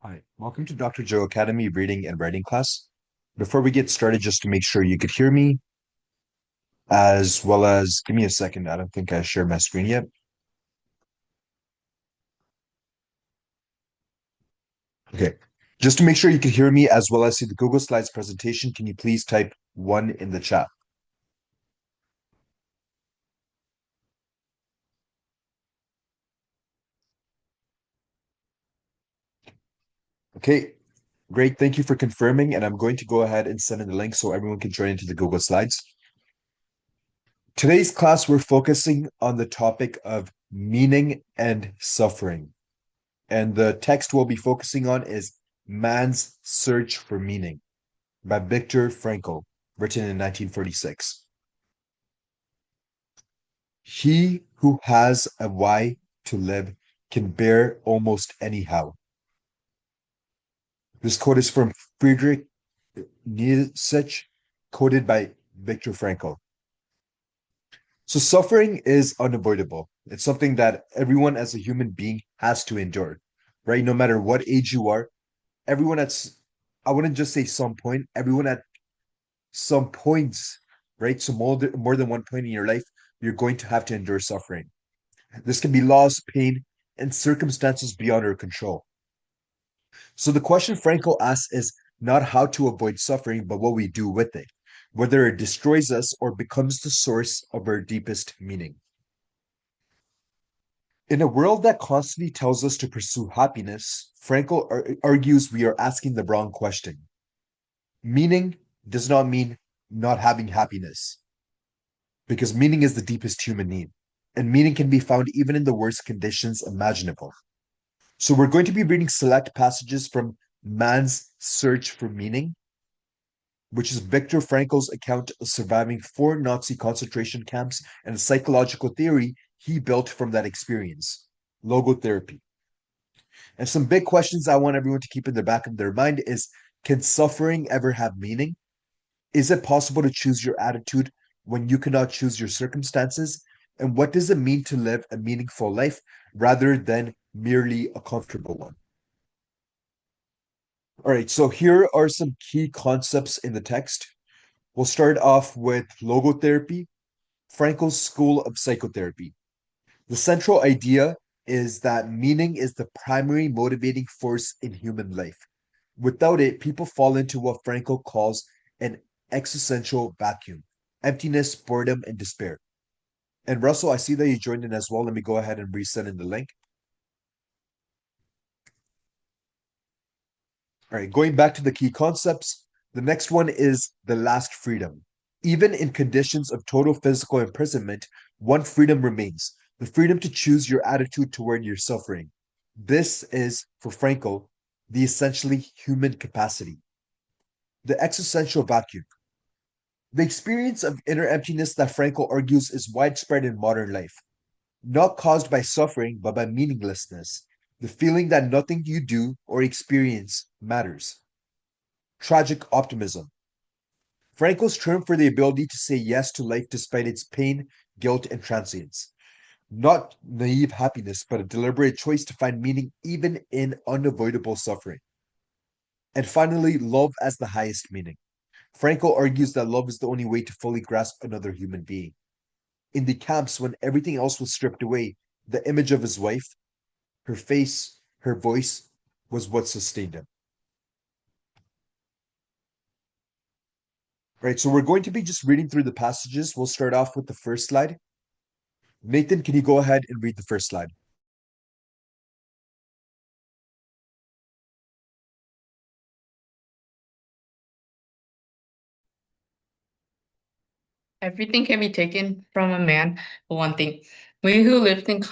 Hi, welcome to Dr. Joe Academy reading and writing class. Before we get started, just to make sure you could hear me, as well as give me a second. I don't think I shared my screen yet. Okay, just to make sure you can hear me as well as see the Google Slides presentation, can you please type 1 in the chat? Okay, great. Thank you for confirming, and I'm going to go ahead and send in the link so everyone can join into the Google Slides. Today's class, we're focusing on the topic of meaning and suffering. And the text we'll be focusing on is Man's Search for Meaning by Viktor Frankl, written in 1946. He who has a why to live can bear almost anyhow. This quote is from Friedrich Nietzsche, quoted by Viktor Frankl. So suffering is unavoidable. It's something that everyone as a human being has to endure, right? No matter what age you are, everyone I wouldn't just say some point, everyone at some points, right? So more than one point in your life, you're going to have to endure suffering. This can be loss, pain, and circumstances beyond our control. So the question Franco asks is not how to avoid suffering, but what we do with it, whether it destroys us or becomes the source of our deepest meaning. In a world that constantly tells us to pursue happiness, Franco argues we are asking the wrong question. Meaning does not mean not having happiness, because meaning is the deepest human need, and meaning can be found even in the worst conditions imaginable. So we're going to be reading select passages from Man's Search for Meaning, which is Viktor Frankl's account of surviving 4 Nazi concentration camps and a psychological theory he built from that experience, logotherapy. And some big questions I want everyone to keep in the back of their mind is, can suffering ever have meaning? Is it possible to choose your attitude when you cannot choose your circumstances? And what does it mean to live a meaningful life rather than merely a comfortable one? All right, so here are some key concepts in the text. We'll start off with logotherapy, Frankel's school of psychotherapy. The central idea is that meaning is the primary motivating force in human life. Without it, people fall into what Frankel calls an existential vacuum, emptiness, boredom, and despair. And Russell, I see that you joined in as well. Let me go ahead and resend in the link. All right, going back to the key concepts, the next one is the last freedom. Even in conditions of total physical imprisonment, one freedom remains, the freedom to choose your attitude toward your suffering. This is, for Frankel, the essentially human capacity. The existential vacuum. The experience of inner emptiness that Frankel argues is widespread in modern life, not caused by suffering, but by meaninglessness, the feeling that nothing you do or experience matters. Tragic optimism. Frankel's term for the ability to say yes to life despite its pain, guilt, and transience. Not naive happiness, but a deliberate choice to find meaning even in unavoidable suffering. And finally, love as the highest meaning. Frankel argues that love is the only way to fully grasp another human being. In the camps, when everything else was stripped away, the image of his wife, her face, her voice, was what sustained him. Right, so we're going to be just reading through the passages. We'll start off with the first slide. Nathan, can you go ahead and read the first slide? Everything can be taken from a man, but one thing. We who lived in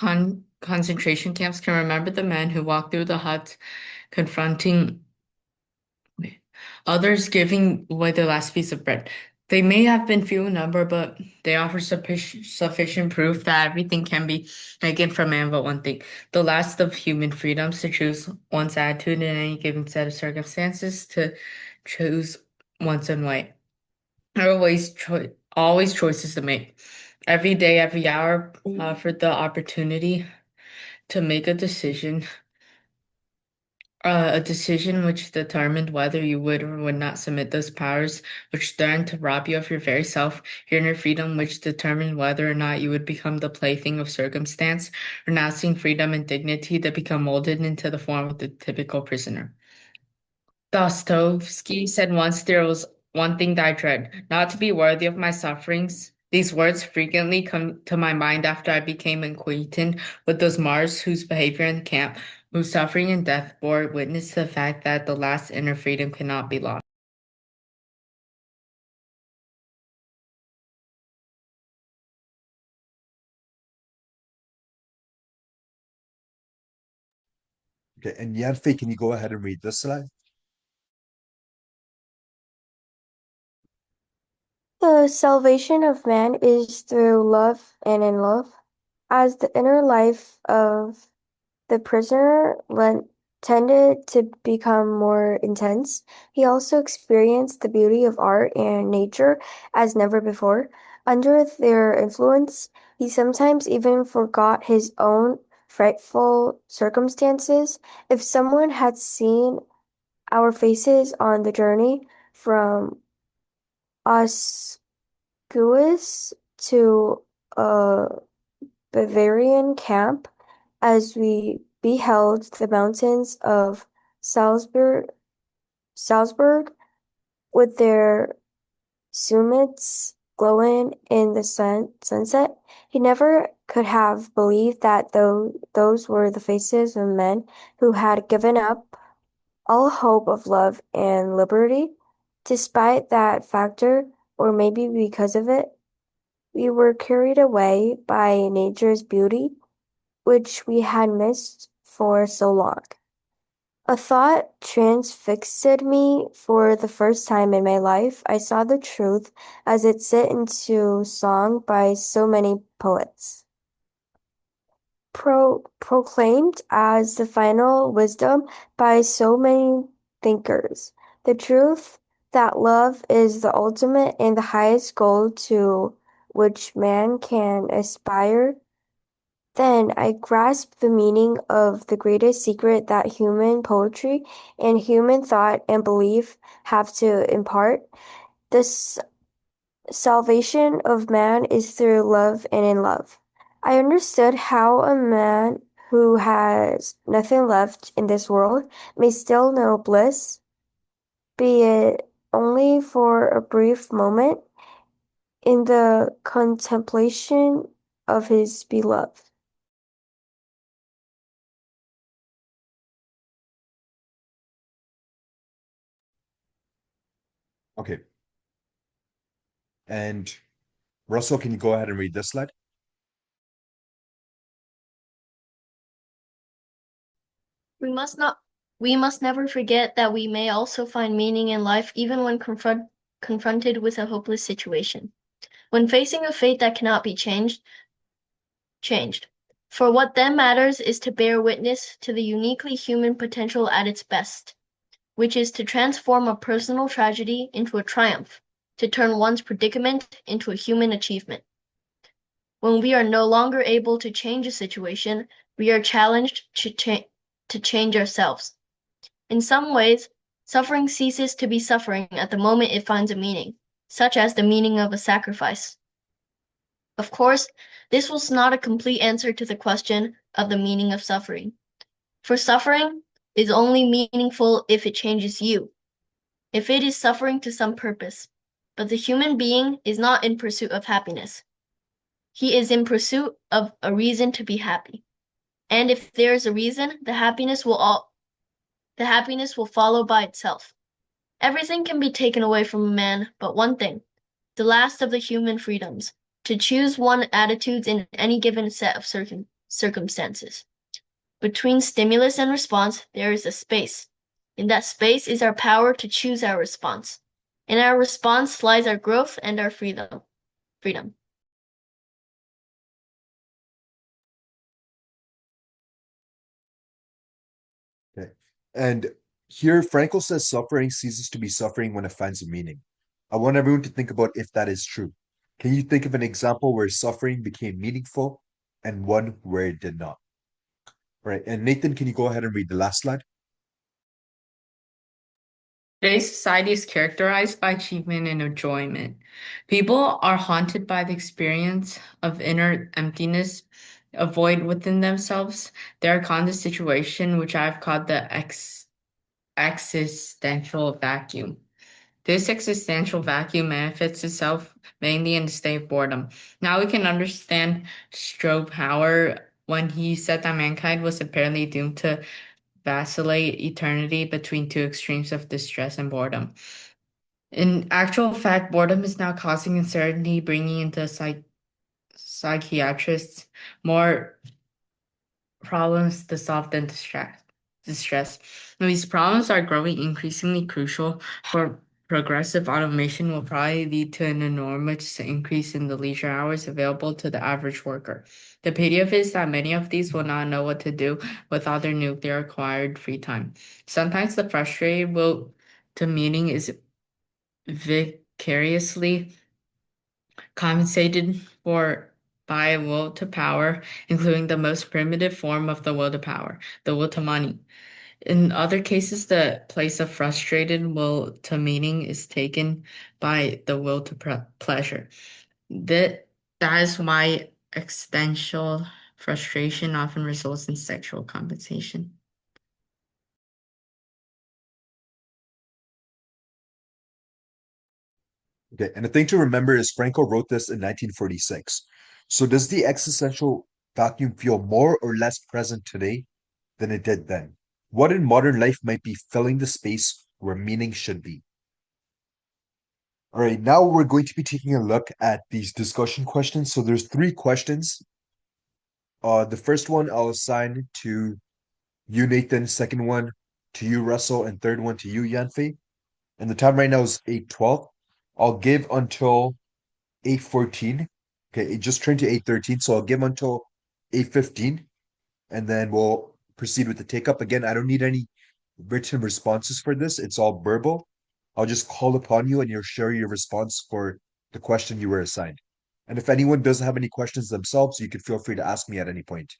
concentration camps can remember the men who walked through the huts confronting others, giving away their last piece of bread. They may have been few in number, but they offer sufficient proof that everything can be taken from man but one thing. The last of human freedoms to choose one's attitude in any given set of circumstances, to choose one's own way. There are always choices to make. Every day, every hour, offer the opportunity to make a decision A decision which determined whether you would or would not submit those powers, which threatened to rob you of your very self, your inner freedom, which determined whether or not you would become the plaything of circumstance, renouncing freedom and dignity that become molded into the form of the typical prisoner. Dostoevsky said once, there was one thing that I dread, not to be worthy of my sufferings. These words frequently come to my mind after I became acquainted with those Mars whose behavior in the camp, whose suffering and death bore witness to the fact that the last inner freedom cannot be lost. Okay, and Yanfei, can you go ahead and read this slide? The salvation of man is through love and in love. As the inner life of the prisoner tended to become more intense, he also experienced the beauty of art and nature as never before. Under their influence, he sometimes even forgot his own frightful circumstances. If someone had seen our faces on the journey from Oscuous to a Bavarian camp, as we beheld the mountains of Salzburg with their summits glowing in the sunset, he never could have believed that those were the faces of men who had given up all hope of love and liberty. Despite that factor, or maybe because of it, we were carried away by nature's beauty, which we had missed for so long. A thought transfixed me for the first time in my life. I saw the truth as it set into song by so many poets, proclaimed as the final wisdom by so many thinkers. The truth that love is the ultimate and the highest goal to which man can aspire. Then I grasped the meaning of the greatest secret that human poetry and human thought and belief have to impart. The salvation of man is through love and in love. I understood how a man who has nothing left in this world may still know bliss, be it only for a brief moment, in the contemplation of his beloved. Okay, and Russell, can you go ahead and read this slide? We must not we must never forget that we may also find meaning in life even when confronted with a hopeless situation. When facing a fate that cannot be changed. For what then matters is to bear witness to the uniquely human potential at its best, which is to transform a personal tragedy into a triumph, to turn one's predicament into a human achievement. When we are no longer able to change a situation, we are challenged to change ourselves. In some ways, suffering ceases to be suffering at the moment it finds a meaning, such as the meaning of a sacrifice. Of course, this was not a complete answer to the question of the meaning of suffering. For suffering is only meaningful if it changes you, if it is suffering to some purpose. But the human being is not in pursuit of happiness. He is in pursuit of a reason to be happy. And if there is a reason, the happiness will follow by itself. Everything can be taken away from a man but one thing, the last of the human freedoms, to choose one's attitudes in any given set of circumstances. Between stimulus and response, there is a space. In that space is our power to choose our response. In our response lies our growth and our freedom. Okay. And here, Frankel says suffering ceases to be suffering when it finds a meaning. I want everyone to think about if that is true. Can you think of an example where suffering became meaningful and one where it did not? All right. And Nathan, can you go ahead and read the last slide? Today's society is characterized by achievement and enjoyment. People are haunted by the experience of inner emptiness, a void within themselves. They are caught in this situation, which I've called the existential vacuum. This existential vacuum manifests itself mainly in the state of boredom. Now we can understand Schopenhauer when he said that mankind was apparently doomed to vacillate eternity between two extremes of distress and boredom. In actual fact, boredom is now causing uncertainty, bringing into psychiatrists more problems to solve than distress. These problems are growing increasingly crucial for progressive automation will probably lead to an enormous increase in the leisure hours available to the average worker. The pity of it is that many of these will not know what to do with all their newly acquired free time. Sometimes the frustrated will to meaning is vicariously compensated for by will to power, including the most primitive form of the will to power, the will to money. In other cases, the place of frustrated will to meaning is taken by the will to pleasure. That is why existential frustration often results in sexual compensation. Okay, and the thing to remember is Franco wrote this in 1946. So does the existential vacuum feel more or less present today than it did then? What in modern life might be filling the space where meaning should be? All right, now we're going to be taking a look at these discussion questions. So there's 3 questions. The first one I'll assign to you, Nathan. Second one to you, Russell, and third one to you, Yanfei. And the time right now is 8:12. I'll give until 8:14. Okay, it just turned to 8:13, so I'll give until 8:15, and then we'll proceed with the take up. Again, I don't need any written responses for this. It's all verbal. I'll just call upon you and you'll share your response for the question you were assigned. And if anyone doesn't have any questions themselves, you can feel free to ask me at any point.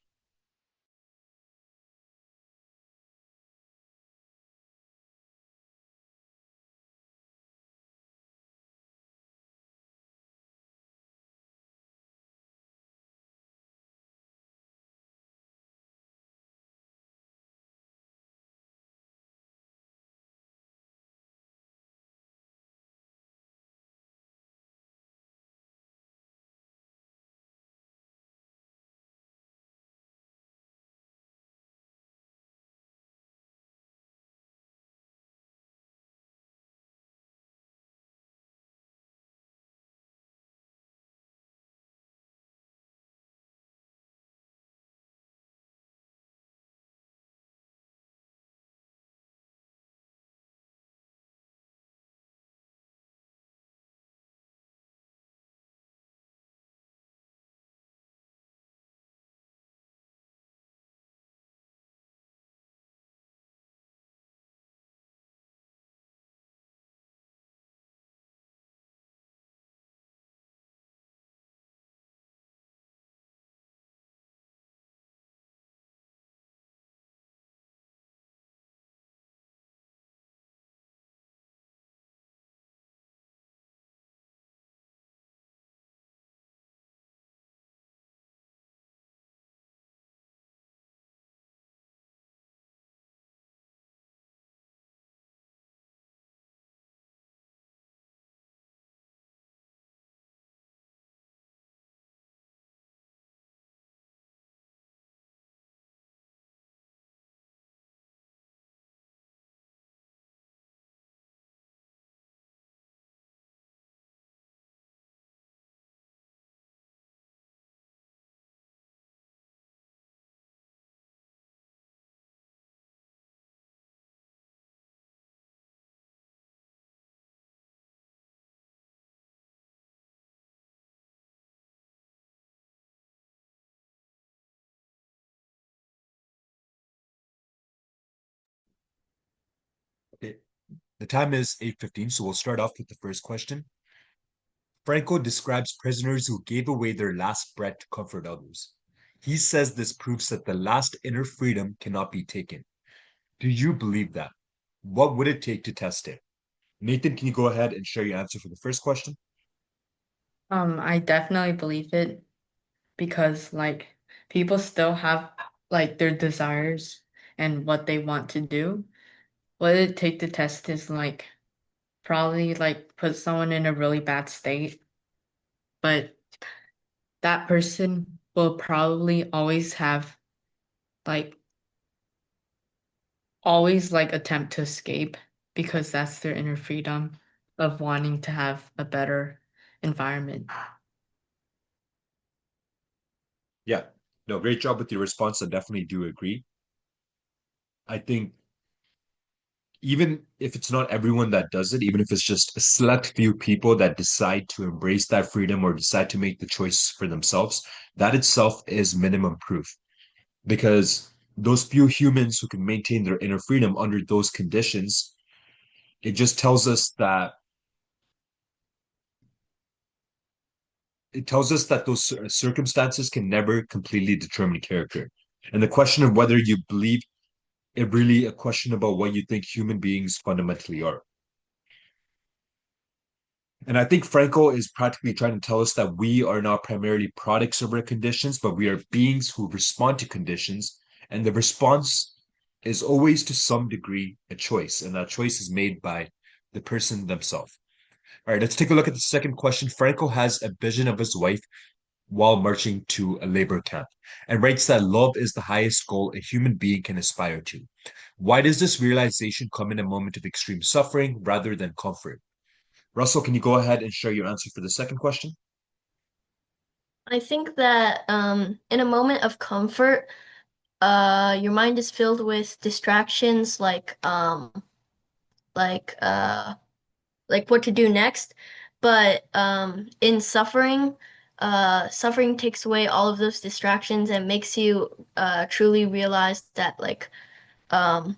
Okay. The time is 8:15, so we'll start off with the first question. Franco describes prisoners who gave away their last breath to comfort others. He says this proves that the last inner freedom cannot be taken. Do you believe that? What would it take to test it? Nathan, can you go ahead and share your answer for the first question? I definitely believe it because like people still have like their desires and what they want to do. What it take to test is like probably like put someone in a really bad state, but that person will probably always have like always like attempt to escape because that's their inner freedom of wanting to have a better environment. Yeah. No, great job with your response. I definitely do agree. I think even if it's not everyone that does it, even if it's just a select few people that decide to embrace that freedom or decide to make the choice for themselves, that itself is minimum proof. Because those few humans who can maintain their inner freedom under those conditions, it just tells us that those circumstances can never completely determine character. And the question of whether you believe it really a question about what you think human beings fundamentally are. And I think Franco is practically trying to tell us that we are not primarily products of our conditions, but we are beings who respond to conditions. And the response is always to some degree a choice. And that choice is made by the person themselves. All right, let's take a look at the second question. Franco has a vision of his wife while marching to a labor camp and writes that love is the highest goal a human being can aspire to. Why does this realization come in a moment of extreme suffering rather than comfort? Russell, can you go ahead and share your answer for the second question? I think that in a moment of comfort, your mind is filled with distractions like what to do next. But in suffering, suffering takes away all of those distractions and makes you truly realize that um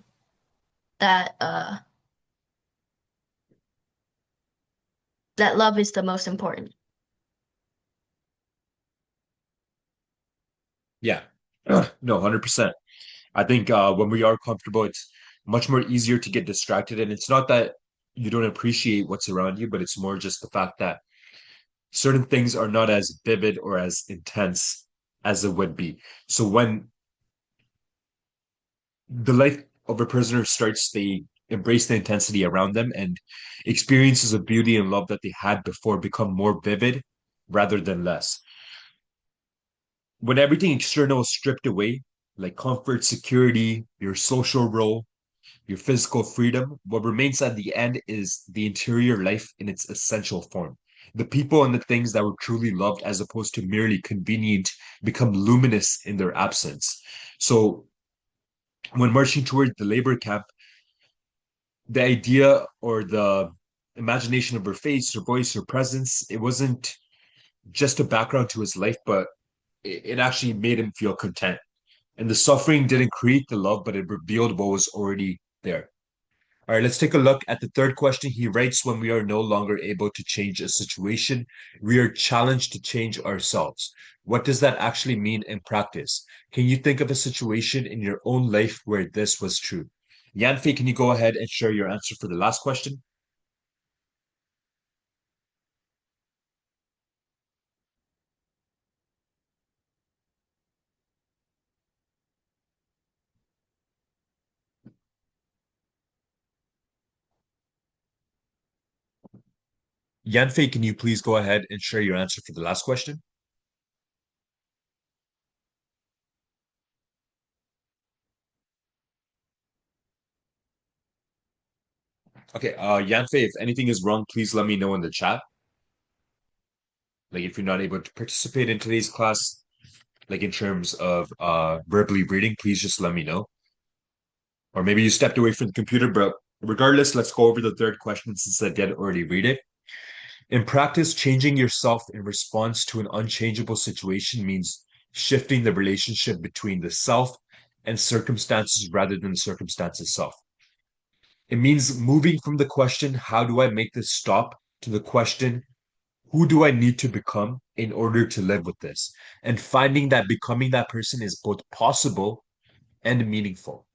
that that love is the most important. Yeah. No, 100%. I think when we are comfortable, it's much more easier to get distracted. And it's not that you don't appreciate what's around you, but it's more just the fact that certain things are not as vivid or as intense as it would be. So when the life of a prisoner starts, they embrace the intensity around them, and experiences of beauty and love that they had before become more vivid rather than less. When everything external is stripped away, like comfort, security, your social role, your physical freedom, what remains at the end is the interior life in its essential form. The people and the things that were truly loved, as opposed to merely convenient, become luminous in their absence. So when marching toward the labor camp, the idea or the imagination of her face, her voice, her presence, it wasn't just a background to his life, but it actually made him feel content. And the suffering didn't create the love, but it revealed what was already there. All right, let's take a look at the third question. He writes, when we are no longer able to change a situation, we are challenged to change ourselves. What does that actually mean in practice? Can you think of a situation in your own life where this was true? Yanfei, can you go ahead and share your answer for the last question? Yanfei, can you please go ahead and share your answer for the last question? Okay, Yanfei, if anything is wrong, please let me know in the chat. Like if you're not able to participate in today's class, like in terms of verbally reading, please just let me know. Or maybe you stepped away from the computer, but regardless, let's go over the third question since I did already read it. In practice, changing yourself in response to an unchangeable situation means shifting the relationship between the self and circumstances rather than the circumstance itself. It means moving from the question, how do I make this stop, to the question, who do I need to become in order to live with this? And finding that becoming that person is both possible and meaningful.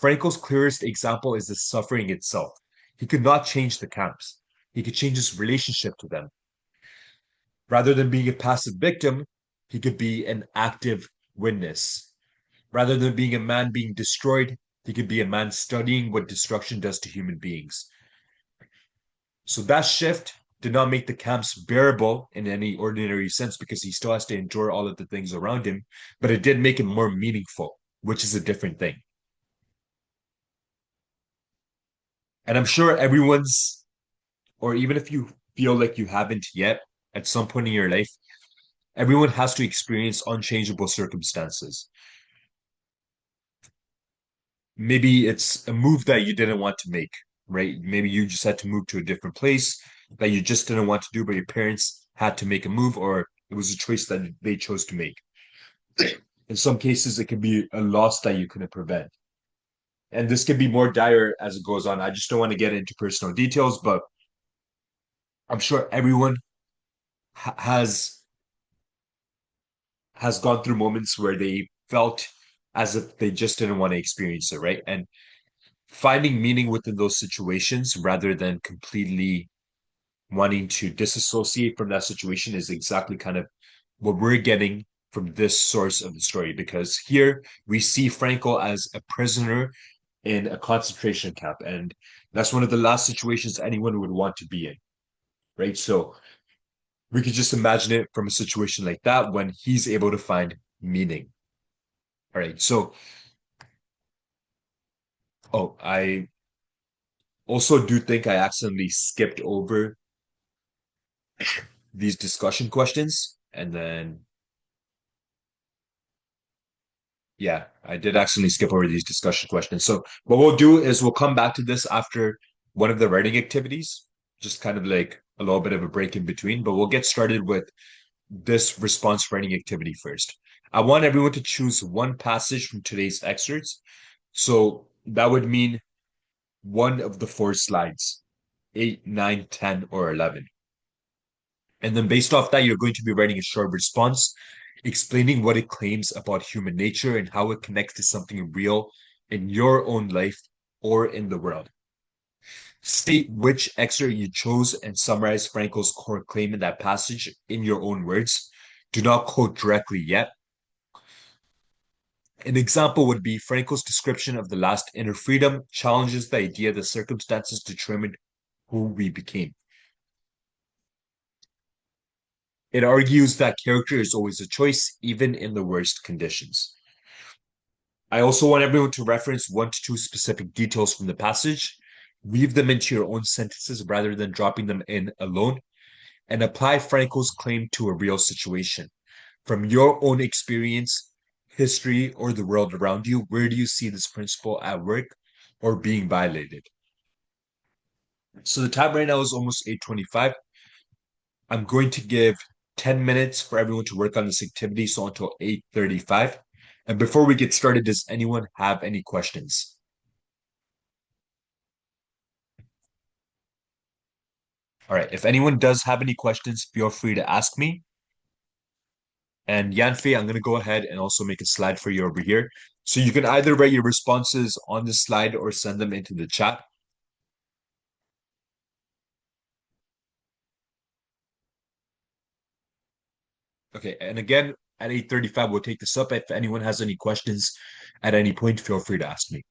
Frankel's clearest example is the suffering itself. He could not change the camps. He could change his relationship to them. Rather than being a passive victim, he could be an active witness. Rather than being a man being destroyed, he could be a man studying what destruction does to human beings. So that shift did not make the camps bearable in any ordinary sense because he still has to endure all of the things around him, but it did make it more meaningful, which is a different thing. And I'm sure everyone's, or even if you feel like you haven't yet, at some point in your life, everyone has to experience unchangeable circumstances. Maybe it's a move that you didn't want to make, right? Maybe you just had to move to a different place that you just didn't want to do, but your parents had to make a move, or it was a choice that they chose to make. In some cases, it can be a loss that you couldn't prevent. And this can be more dire as it goes on. I just don't want to get into personal details, but I'm sure everyone has gone through moments where they felt as if they just didn't want to experience it, right? And finding meaning within those situations rather than completely wanting to disassociate from that situation is exactly kind of what we're getting from this source of the story. Because here we see Franco as a prisoner in a concentration camp, and that's one of the last situations anyone would want to be in, right? So we could just imagine it from a situation like that when he's able to find meaning. All right. So, I also do think I accidentally skipped over these discussion questions. And then, yeah, I did accidentally skip over these discussion questions. So, what we'll do is we'll come back to this after one of the writing activities, just kind of like a little bit of a break in between. But we'll get started with this response writing activity first. I want everyone to choose one passage from today's excerpts. So, that would mean one of the four slides, 8, 9, 10, or 11. And then based off that, you're going to be writing a short response explaining what it claims about human nature and how it connects to something real in your own life or in the world. State which excerpt you chose and summarize Franco's core claim in that passage in your own words. Do not quote directly yet. An example would be Franco's description of the last inner freedom challenges the idea that circumstances determined who we became. It argues that character is always a choice, even in the worst conditions. I also want everyone to reference 1 to 2 specific details from the passage, weave them into your own sentences rather than dropping them in alone, and apply Franco's claim to a real situation. From your own experience, history, or the world around you, where do you see this principle at work or being violated? So the time right now is almost 8:25. I'm going to give 10 minutes for everyone to work on this activity, so until 8:35. And before we get started, does anyone have any questions? All right, if anyone does have any questions, feel free to ask me. And Yanfei, I'm going to go ahead and also make a slide for you over here. So you can either write your responses on the slide or send them into the chat. Okay, and again, at 8:35, we'll take this up. If anyone has any questions at any point, feel free to ask me.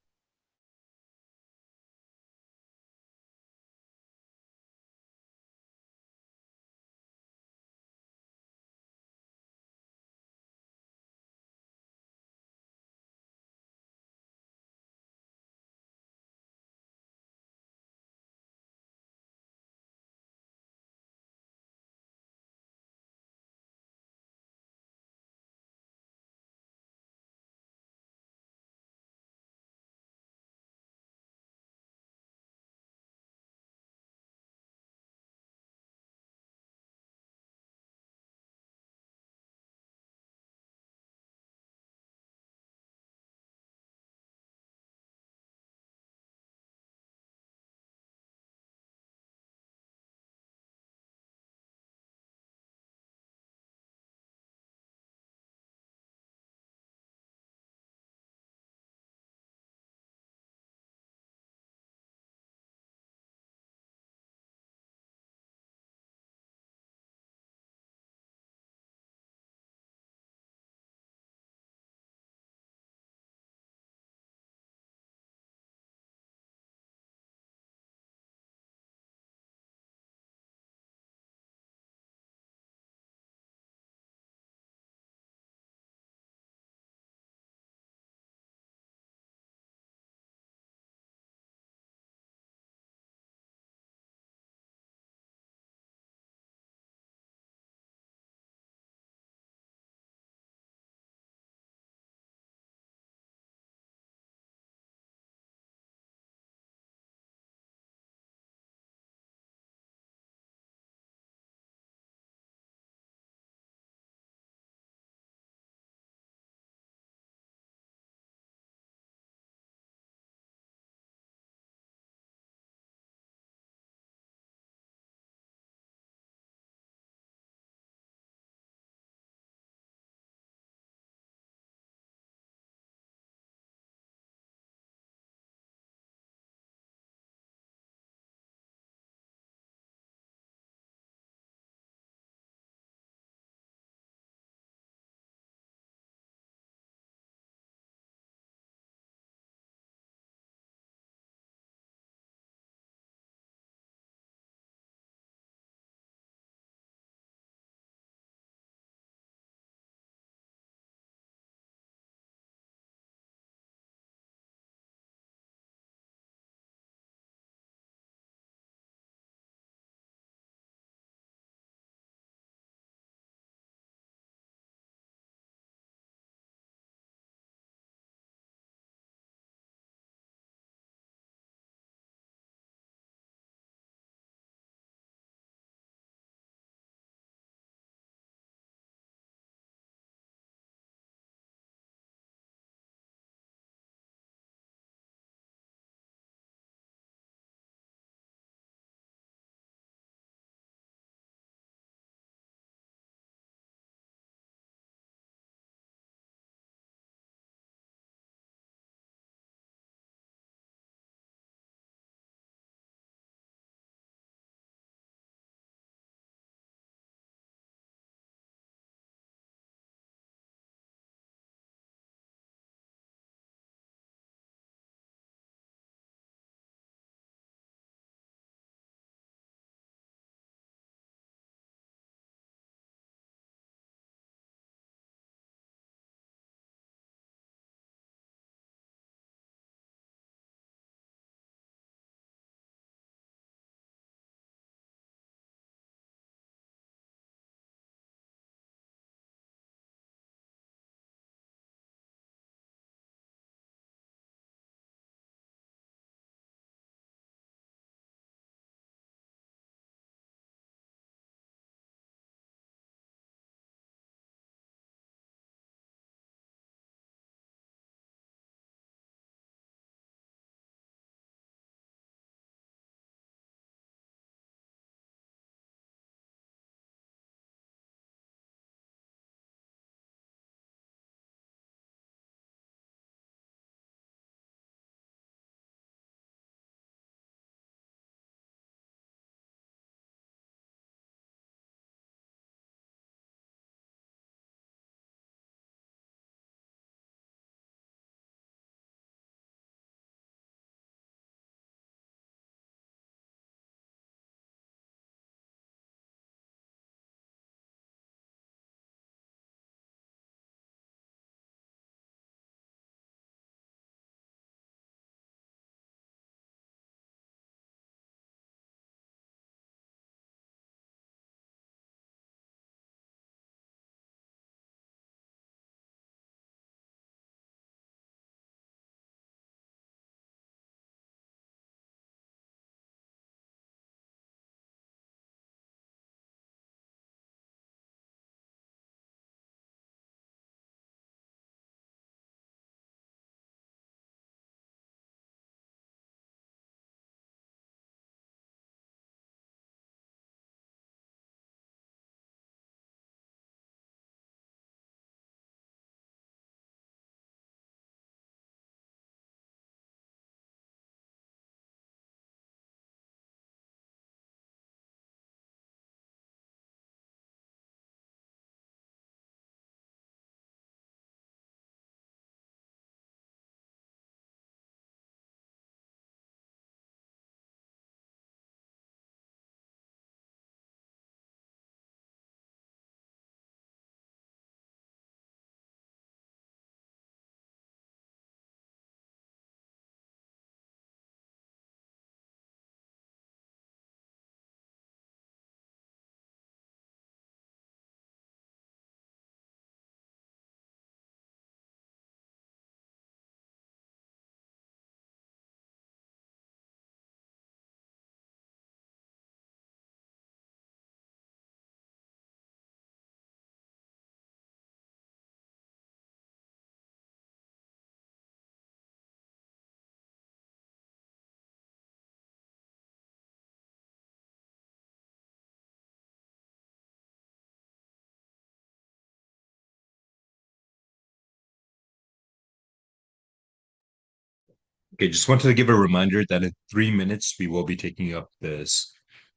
Okay, just wanted to give a reminder that in 3 minutes we will be taking up this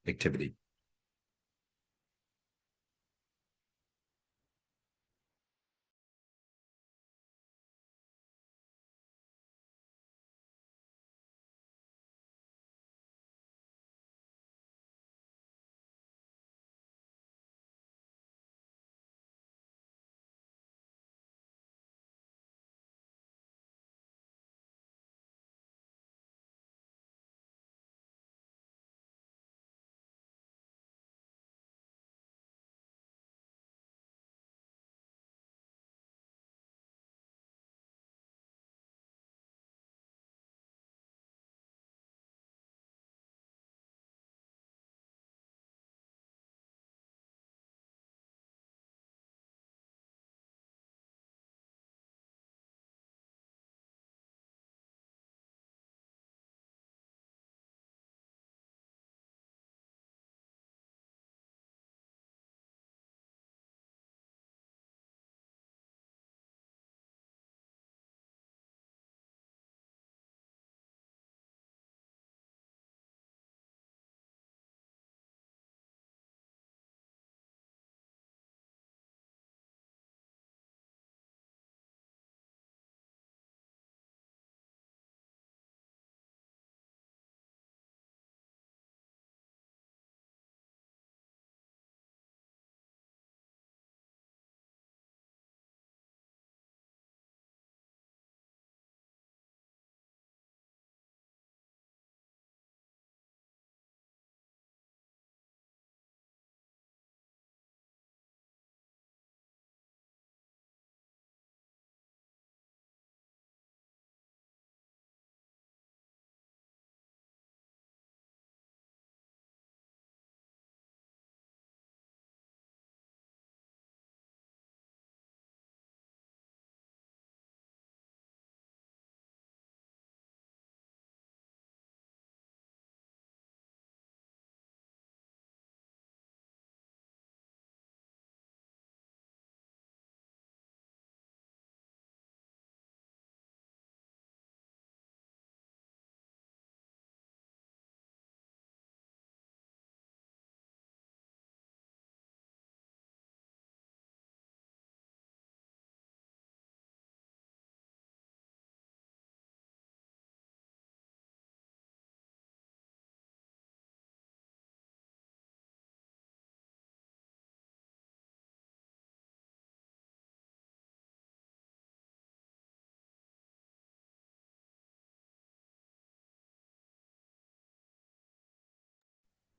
activity.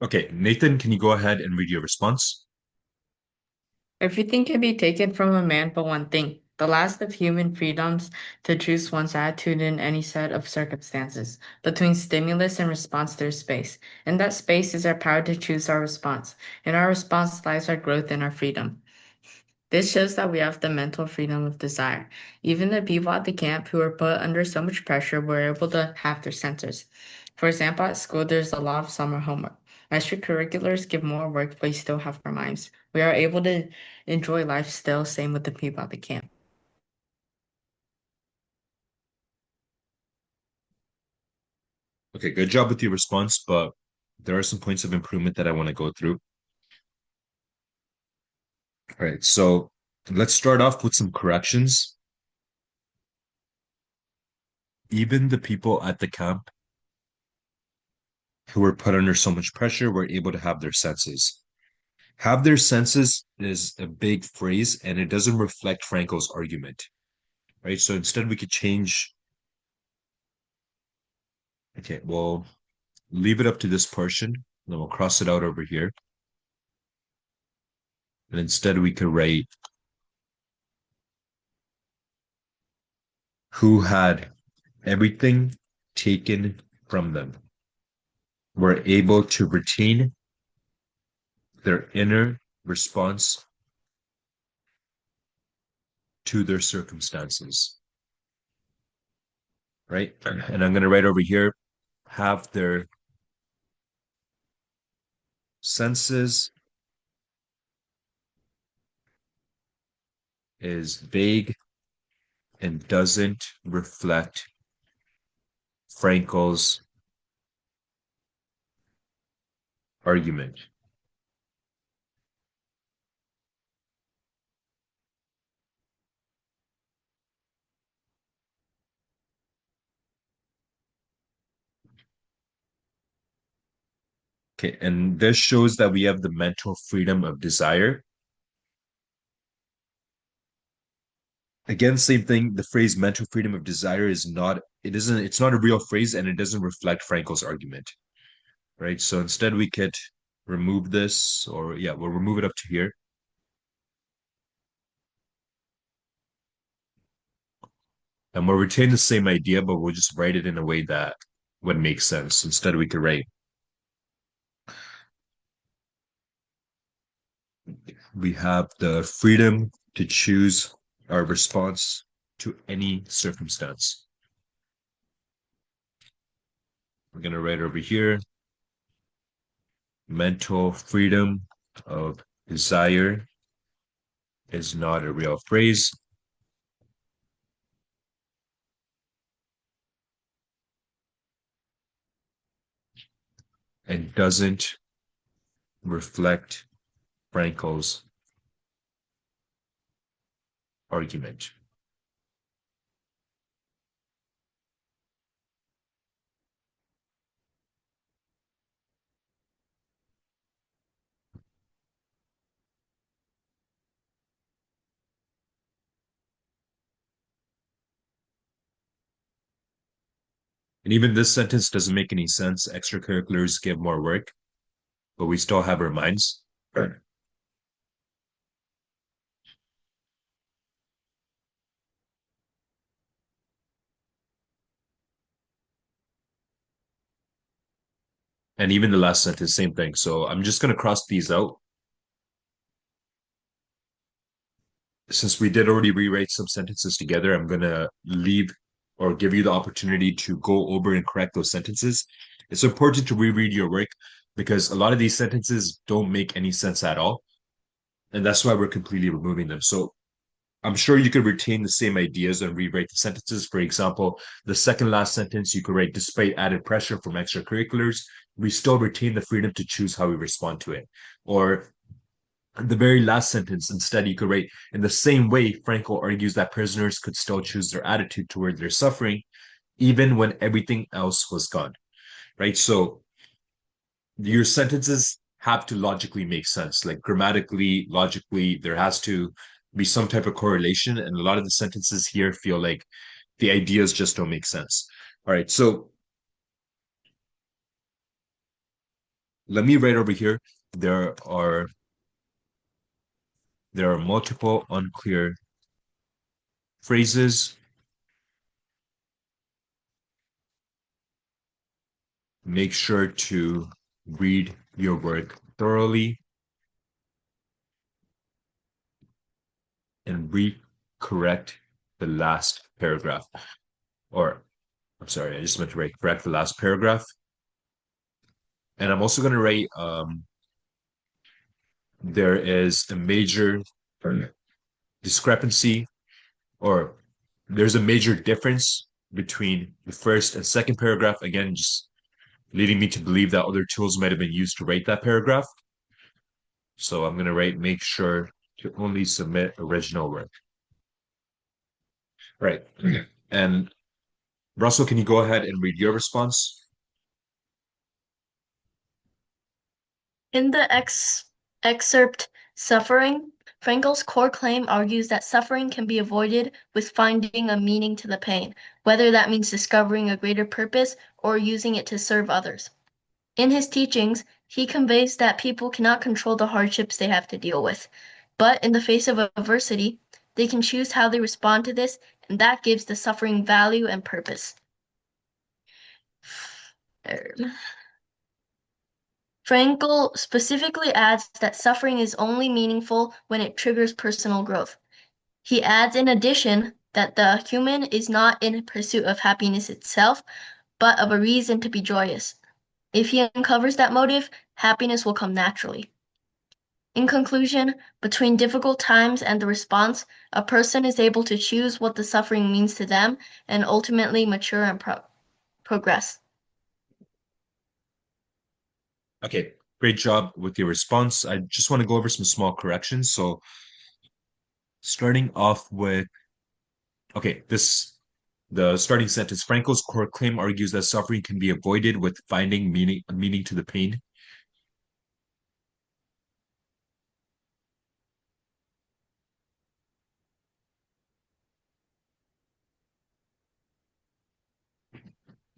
Okay, Nathan, can you go ahead and read your response? Everything can be taken from a man but one thing, the last of human freedoms to choose one's attitude in any set of circumstances. Between stimulus and response, there's space. And that space is our power to choose our response. In our response lies our growth and our freedom. This shows that we have the mental freedom of desire. Even the people at the camp who were put under so much pressure were able to have their senses. For example, at school, there's a lot of summer homework. Extracurriculars give more work, but you still have our minds. We are able to enjoy life still, same with the people at the camp. Okay, good job with your response, but there are some points of improvement that I want to go through. All right, so let's start off with some corrections. Even the people at the camp who were put under so much pressure were able to have their senses. Have their senses is a big phrase and it doesn't reflect Franco's argument, right? So instead we could change, okay, well, leave it up to this portion, then we'll cross it out over here. And instead we could write who had everything taken from them were able to retain their inner response to their circumstances, right? And I'm going to write over here, have their senses is vague and doesn't reflect Frankel's argument. Okay, and this shows that we have the mental freedom of desire. Again, same thing. The phrase mental freedom of desire it's not a real phrase and it doesn't reflect Frankel's argument, right? So instead we could remove this or yeah, we'll remove it up to here. And we'll retain the same idea, but we'll just write it in a way that would make sense. Instead we could write, we have the freedom to choose our response to any circumstance. We're going to write over here, mental freedom of desire is not a real phrase. And doesn't reflect Frankel's argument. And even this sentence doesn't make any sense. Extracurriculars give more work, but we still have our minds. And even the last sentence, same thing. So I'm just going to cross these out. Since we did already rewrite some sentences together, I'm going to leave or give you the opportunity to go over and correct those sentences. It's important to reread your work because a lot of these sentences don't make any sense at all. And that's why we're completely removing them. So I'm sure you could retain the same ideas and rewrite the sentences. For example, the second last sentence, you could write, despite added pressure from extracurriculars, we still retain the freedom to choose how we respond to it. Or the very last sentence, instead, you could write, in the same way, Frankel argues that prisoners could still choose their attitude toward their suffering, even when everything else was gone, right? So your sentences have to logically make sense, like grammatically, logically, there has to be some type of correlation. And a lot of the sentences here feel like the ideas just don't make sense. All right, so let me write over here. There are multiple unclear phrases. Make sure to read your work thoroughly and correct the last paragraph. Or, I'm sorry, I just meant to write correct the last paragraph. And I'm also going to write there is a major discrepancy, or there's a major difference between the first and second paragraph. Again, just leading me to believe that other tools might have been used to write that paragraph. So I'm going to write, make sure to only submit original work. Right. And Russell, can you go ahead and read your response? In the excerpt Suffering, Frankel's core claim argues that suffering can be avoided with finding a meaning to the pain, whether that means discovering a greater purpose or using it to serve others. In his teachings, he conveys that people cannot control the hardships they have to deal with, but in the face of adversity, they can choose how they respond to this, and that gives the suffering value and purpose. Frankel specifically adds that suffering is only meaningful when it triggers personal growth. He adds in addition that the human is not in pursuit of happiness itself, but of a reason to be joyous. If he uncovers that motive, happiness will come naturally. In conclusion, between difficult times and the response, a person is able to choose what the suffering means to them and ultimately mature and progress. Okay, great job with your response. I just want to go over some small corrections. So starting off with, okay, the starting sentence, Frankel's core claim argues that suffering can be avoided with finding meaning to the pain.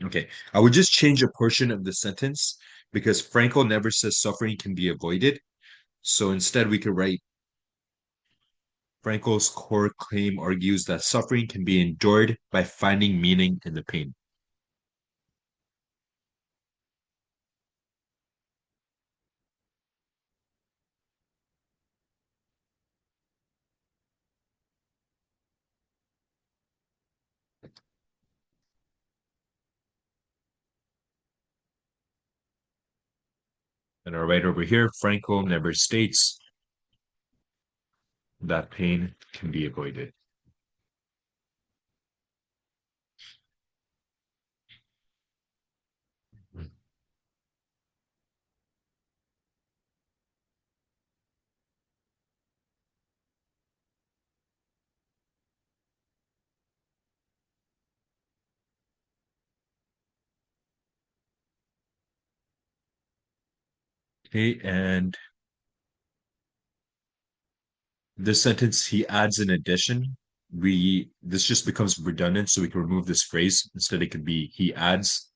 Okay, I would just change a portion of the sentence because Frankel never says suffering can be avoided. So instead, we could write Frankel's core claim argues that suffering can be endured by finding meaning in the pain. And I'll write over here, Frankel never states that pain can be avoided. Okay, and this sentence, he adds an addition. This just becomes redundant, so we can remove this phrase. Instead, it could be he adds.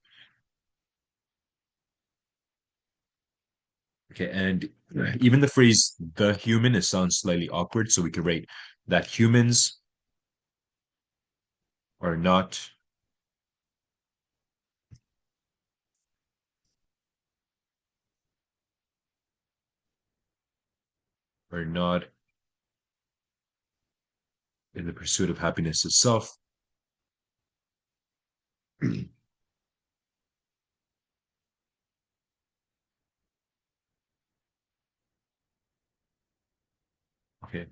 Okay, and even the phrase the human, it sounds slightly awkward, so we could write that humans are not are not in the pursuit of happiness itself. Okay.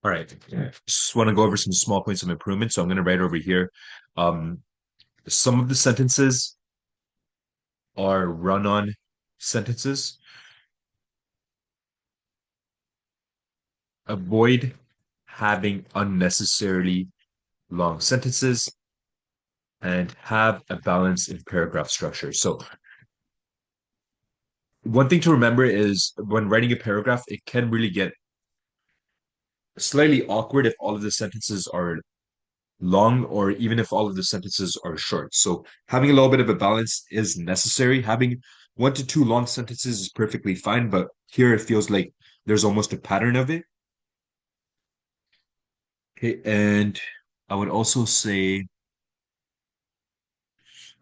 All right. Just want to go over some small points of improvement. So I'm going to write over here. Some of the sentences are run-on sentences. Avoid having unnecessarily long sentences and have a balance in paragraph structure. So one thing to remember is when writing a paragraph, it can really get slightly awkward if all of the sentences are long or even if all of the sentences are short. So having a little bit of a balance is necessary. Having 1 to 2 long sentences is perfectly fine, but here it feels like there's almost a pattern of it. Okay, and I would also say,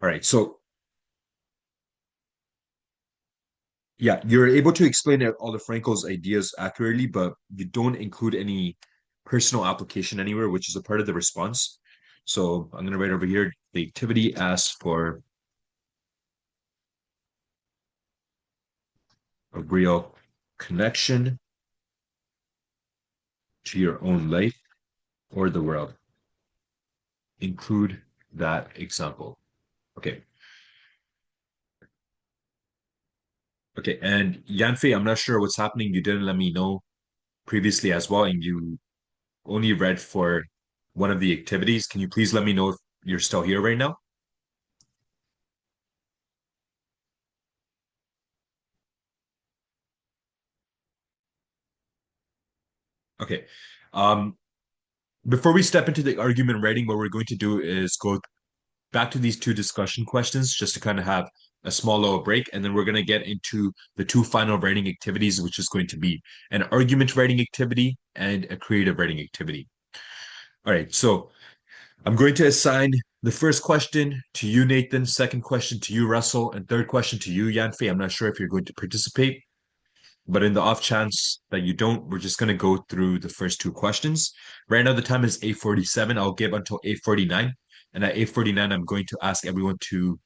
all right, so yeah, you're able to explain all of Frankel's ideas accurately, but you don't include any personal application anywhere, which is a part of the response. So I'm going to write over here, the activity asks for a real connection to your own life or the world. Include that example. Okay. Okay, and Yanfei, I'm not sure what's happening. You didn't let me know previously as well, and you only read for one of the activities. Can you please let me know if you're still here right now? Okay. Um, Before we step into the argument writing, what we're going to do is go back to these 2 discussion questions just to kind of have a small little break. And then we're going to get into the 2 final writing activities, which is going to be an argument writing activity and a creative writing activity. All right. So I'm going to assign the first question to you, Nathan, second question to you, Russell, and third question to you, Yanfei. I'm not sure if you're going to participate. But in the off chance that you don't, we're just going to go through the first two questions. Right now, the time is 8:47. I'll give until 8:49. And at 8:49, I'm going to ask everyone to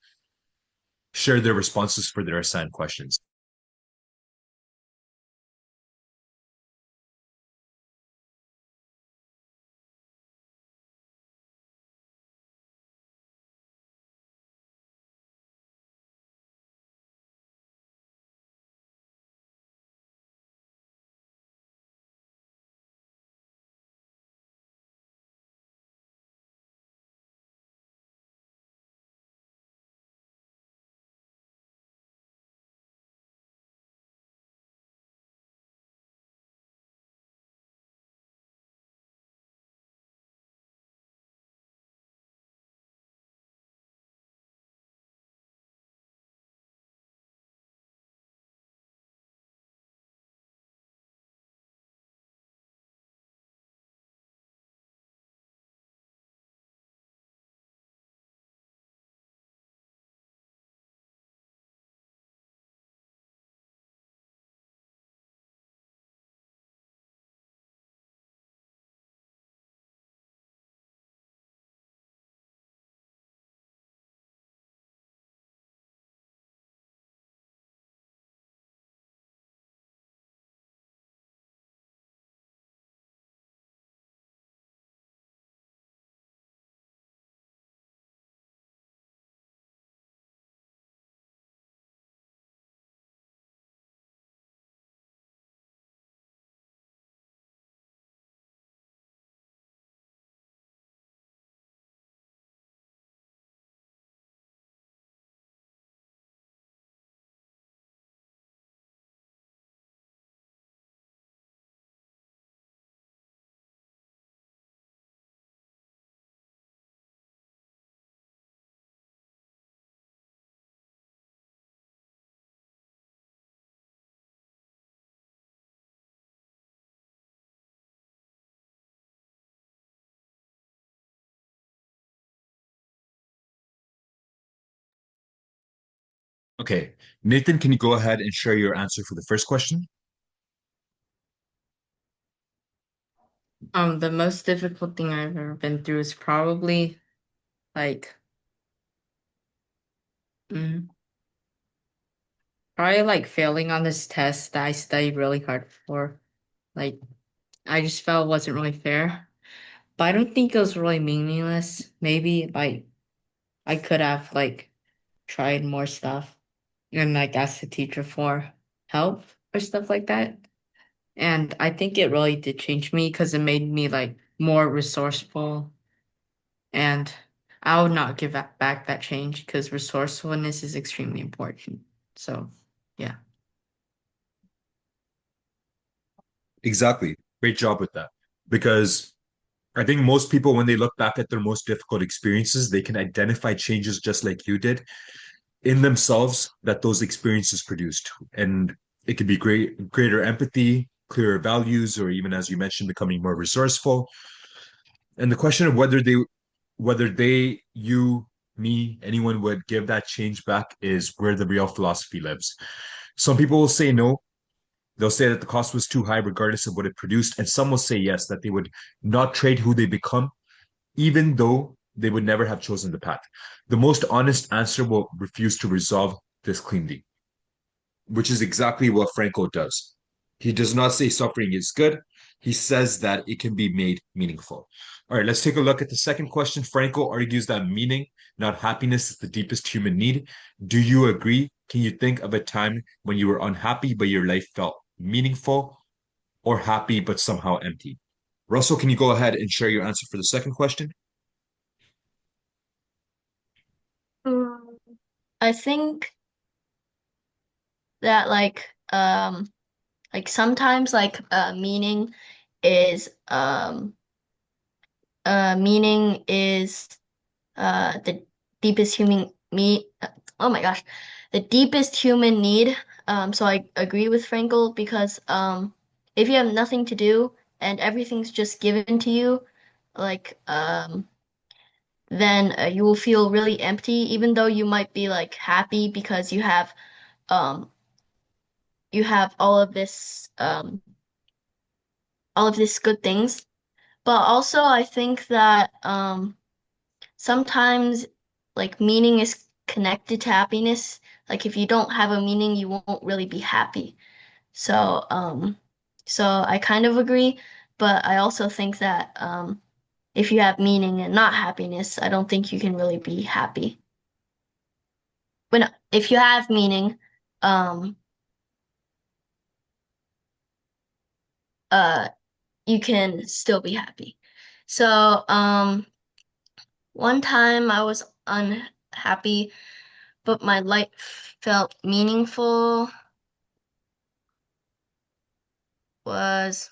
share their responses for their assigned questions. Okay, Nathan, can you go ahead and share your answer for the first question? The most difficult thing I've ever been through is probably like, mm, probably like failing on this test that I studied really hard for. Like, I just felt it wasn't really fair. But I don't think it was really meaningless. Maybe like I could have like tried more stuff and like asked the teacher for help or stuff like that. And I think it really did change me because it made me like more resourceful. And I would not give back that change because resourcefulness is extremely important. So, yeah. Exactly. Great job with that. Because I think most people, when they look back at their most difficult experiences, they can identify changes just like you did in themselves that those experiences produced. And it could be greater empathy, clearer values, or even as you mentioned, becoming more resourceful. And the question of whether they, you, me, anyone would give that change back is where the real philosophy lives. Some people will say no. They'll say that the cost was too high, regardless of what it produced. And some will say yes, that they would not trade who they become, even though they would never have chosen the path. The most honest answer will refuse to resolve this cleanly, which is exactly what Franco does. He does not say suffering is good. He says that it can be made meaningful. All right, let's take a look at the second question. Franco argues that meaning, not happiness, is the deepest human need. Do you agree? Can you think of a time when you were unhappy, but your life felt meaningful, or happy, but somehow empty? Russell, can you go ahead and share your answer for the second question? Mm, I think that like sometimes is meaning is the deepest human me oh my gosh, the deepest human need. So I agree with Frankel because if you have nothing to do and everything's just given to you, like then you will feel really empty, even though you might be like happy because um you have all of this good things. But also I think that sometimes like meaning is connected to happiness. Like if you don't have a meaning, you won't really be happy. So I kind of agree, but I also think that if you have meaning and not happiness, I don't think you can really be happy. When if you have meaning, um, uh, you can still be happy. So, one time I was unhappy, but my life felt meaningful was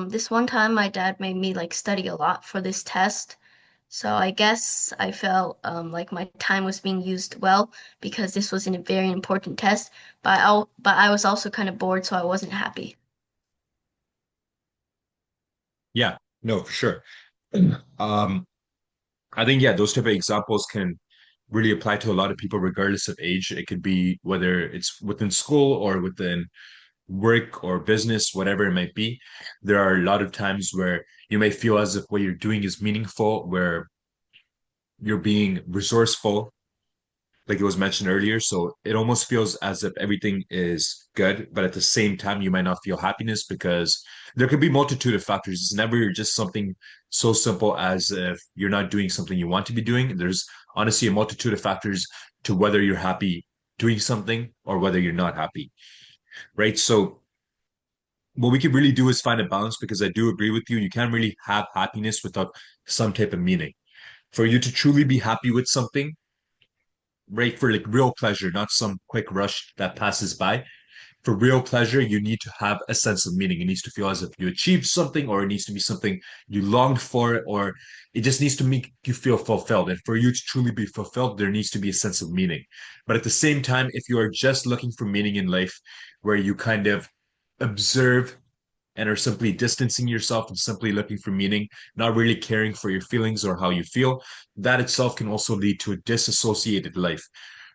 this one time my dad made me like study a lot for this test. So I guess I felt like my time was being used well because this was a very important test, but I was also kind of bored, so I wasn't happy. Yeah, no, for sure. Um, I think, yeah, those type of examples can really apply to a lot of people, regardless of age. It could be whether it's within school or within work or business, whatever it might be. There are a lot of times where you may feel as if what you're doing is meaningful, where you're being resourceful, like it was mentioned earlier. So it almost feels as if everything is good, but at the same time, you might not feel happiness because there could be multitude of factors. It's never just something so simple as if you're not doing something you want to be doing. There's honestly a multitude of factors to whether you're happy doing something or whether you're not happy, right? So what we could really do is find a balance because I do agree with you. You can't really have happiness without some type of meaning. For you to truly be happy with something, right, for like real pleasure, not some quick rush that passes by. For real pleasure, you need to have a sense of meaning. It needs to feel as if you achieved something, or it needs to be something you longed for, or it just needs to make you feel fulfilled. And for you to truly be fulfilled, there needs to be a sense of meaning. But at the same time, if you are just looking for meaning in life, where you kind of observe and are simply distancing yourself and simply looking for meaning, not really caring for your feelings or how you feel, that itself can also lead to a disassociated life,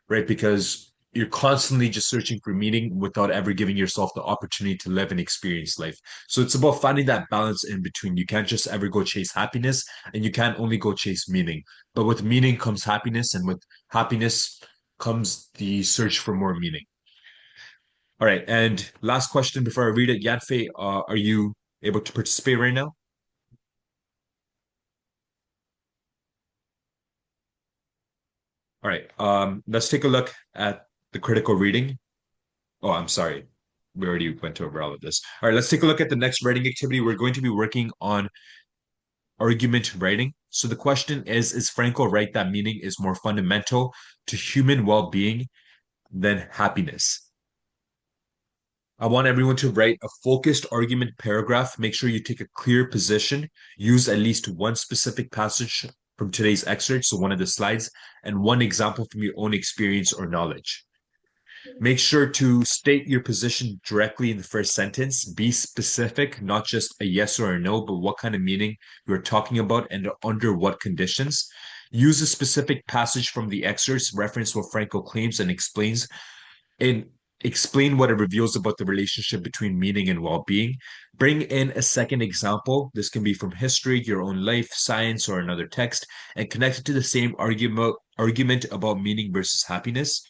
right? Because you're constantly just searching for meaning without ever giving yourself the opportunity to live and experience life. So it's about finding that balance in between. You can't just ever go chase happiness and you can't only go chase meaning. But with meaning comes happiness, and with happiness comes the search for more meaning. All right. And last question before I read it. Yanfei, are you able to participate right now? All right. Let's take a look at the critical reading. Oh, I'm sorry. We already went over all of this. All right, let's take a look at the next writing activity. We're going to be working on argument writing. So the question is Franco right that meaning is more fundamental to human well-being than happiness? I want everyone to write a focused argument paragraph. Make sure you take a clear position. Use at least one specific passage from today's excerpt, so one of the slides, and one example from your own experience or knowledge. Make sure to state your position directly in the first sentence. Be specific, not just a yes or a no, but what kind of meaning you're talking about and under what conditions. Use a specific passage from the excerpts, reference what Franco claims and explain what it reveals about the relationship between meaning and well-being. Bring in a second example. This can be from history, your own life, science, or another text, and connect it to the same argument about meaning versus happiness.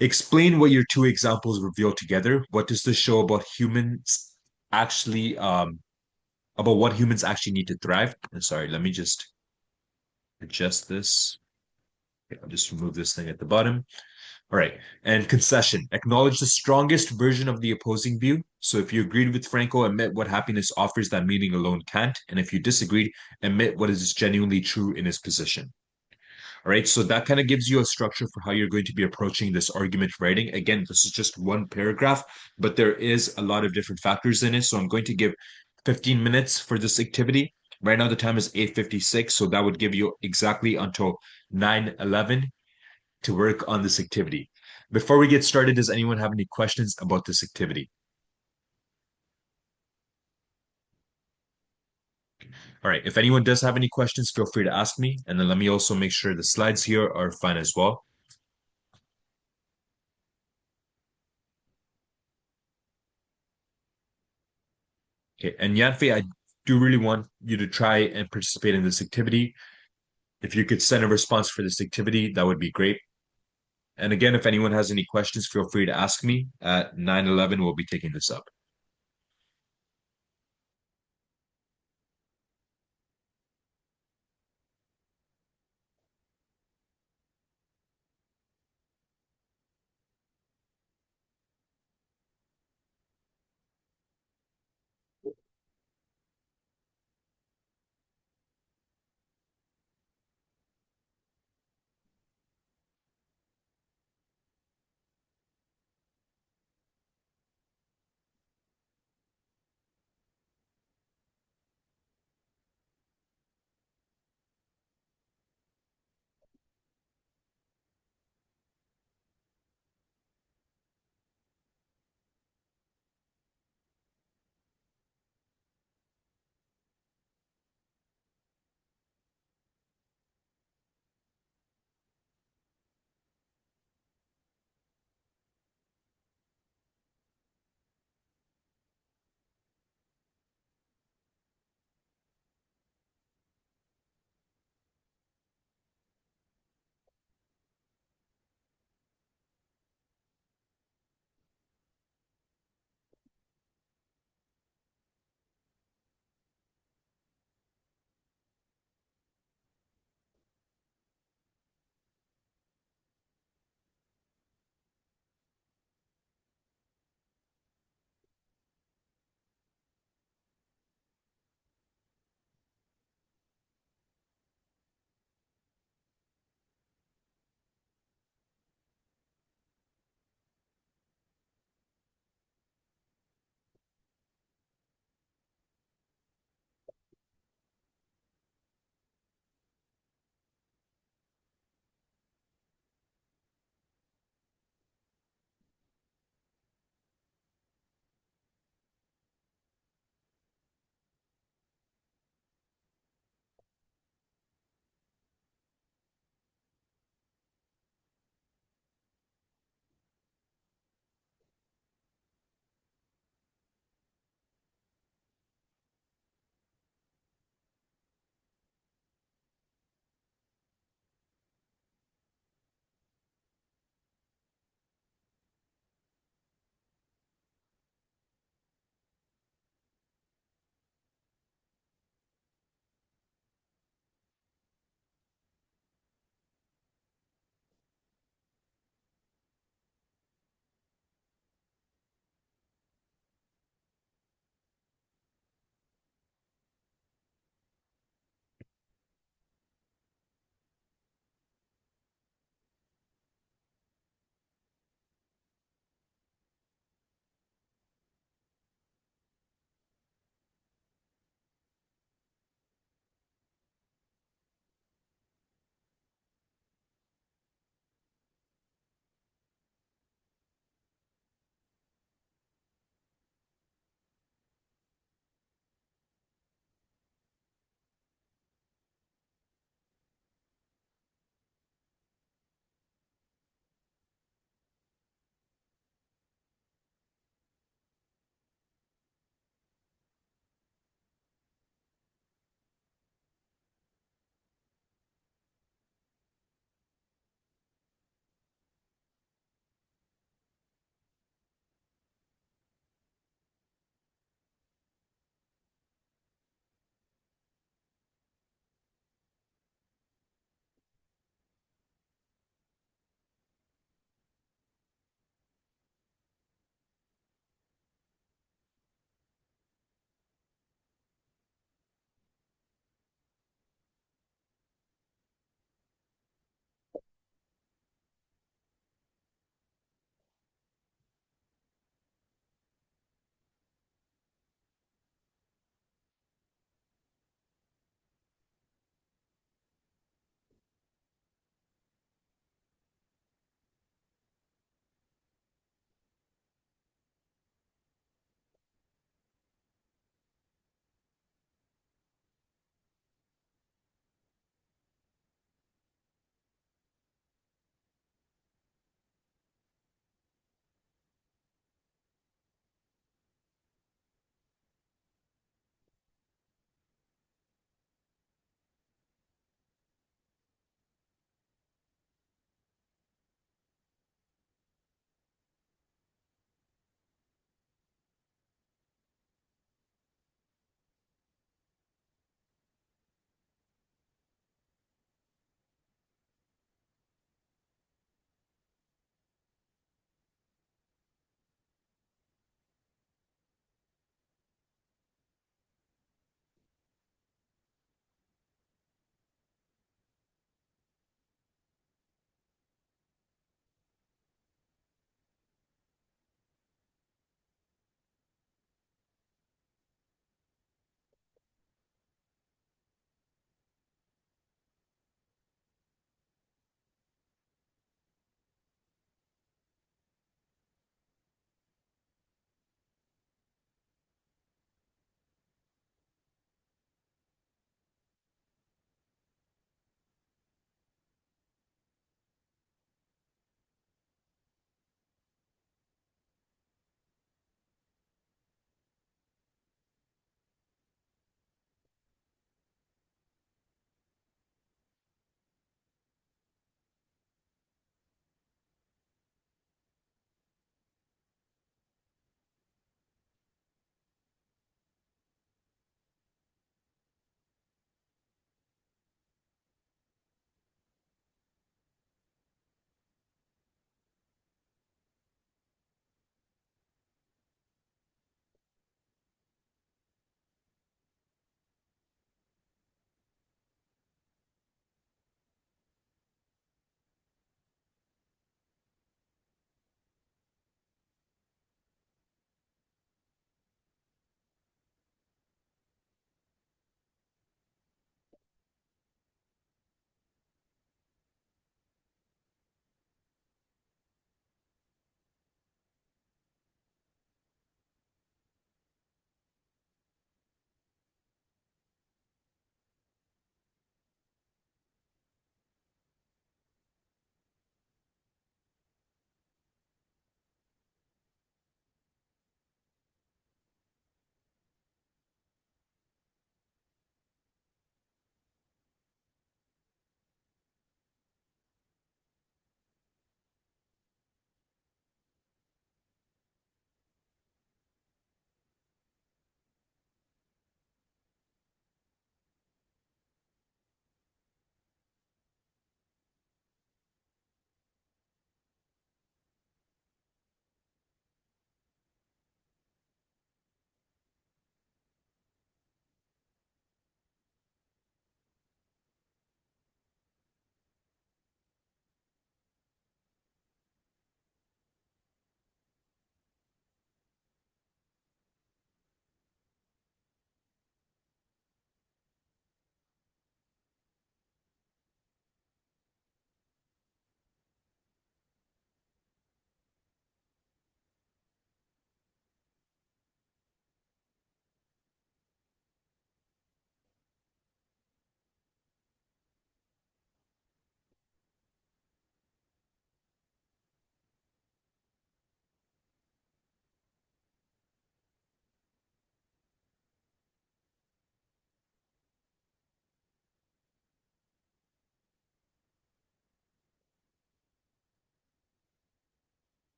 Explain what your two examples reveal together. What does this show about humans actually, about what humans actually need to thrive? And sorry, let me just adjust this. Okay, I'll just remove this thing at the bottom. All right. And concession. Acknowledge the strongest version of the opposing view. So if you agreed with Franco, admit what happiness offers that meaning alone can't. And if you disagreed, admit what is genuinely true in his position. All right. So that kind of gives you a structure for how you're going to be approaching this argument writing. Again, this is just one paragraph, but there is a lot of different factors in it. So I'm going to give 15 minutes for this activity. Right now, the time is 8:56. So that would give you exactly until 9:11 to work on this activity. Before we get started, does anyone have any questions about this activity? All right. If anyone does have any questions, feel free to ask me. And then let me also make sure the slides here are fine as well. Okay. And Yanfei, I do really want you to try and participate in this activity. If you could send a response for this activity, that would be great. And again, if anyone has any questions, feel free to ask me. At 9:11, we'll be taking this up.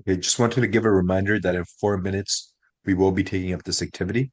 Okay, just wanted to give a reminder that in 4 minutes, we will be taking up this activity.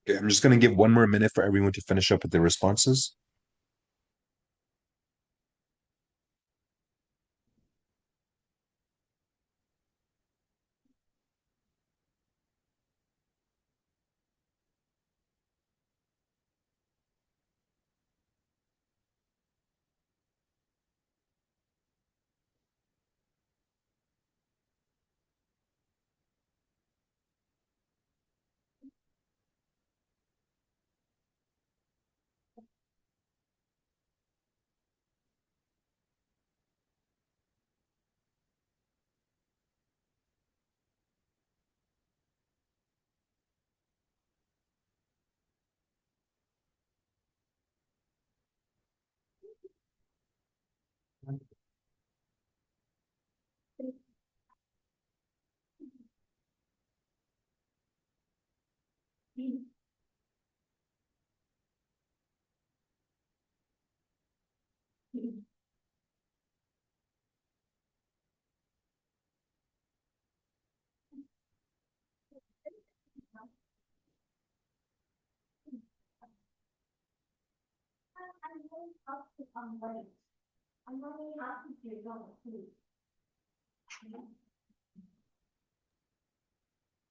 Okay, I'm just going to give 1 more minute for everyone to finish up with their responses.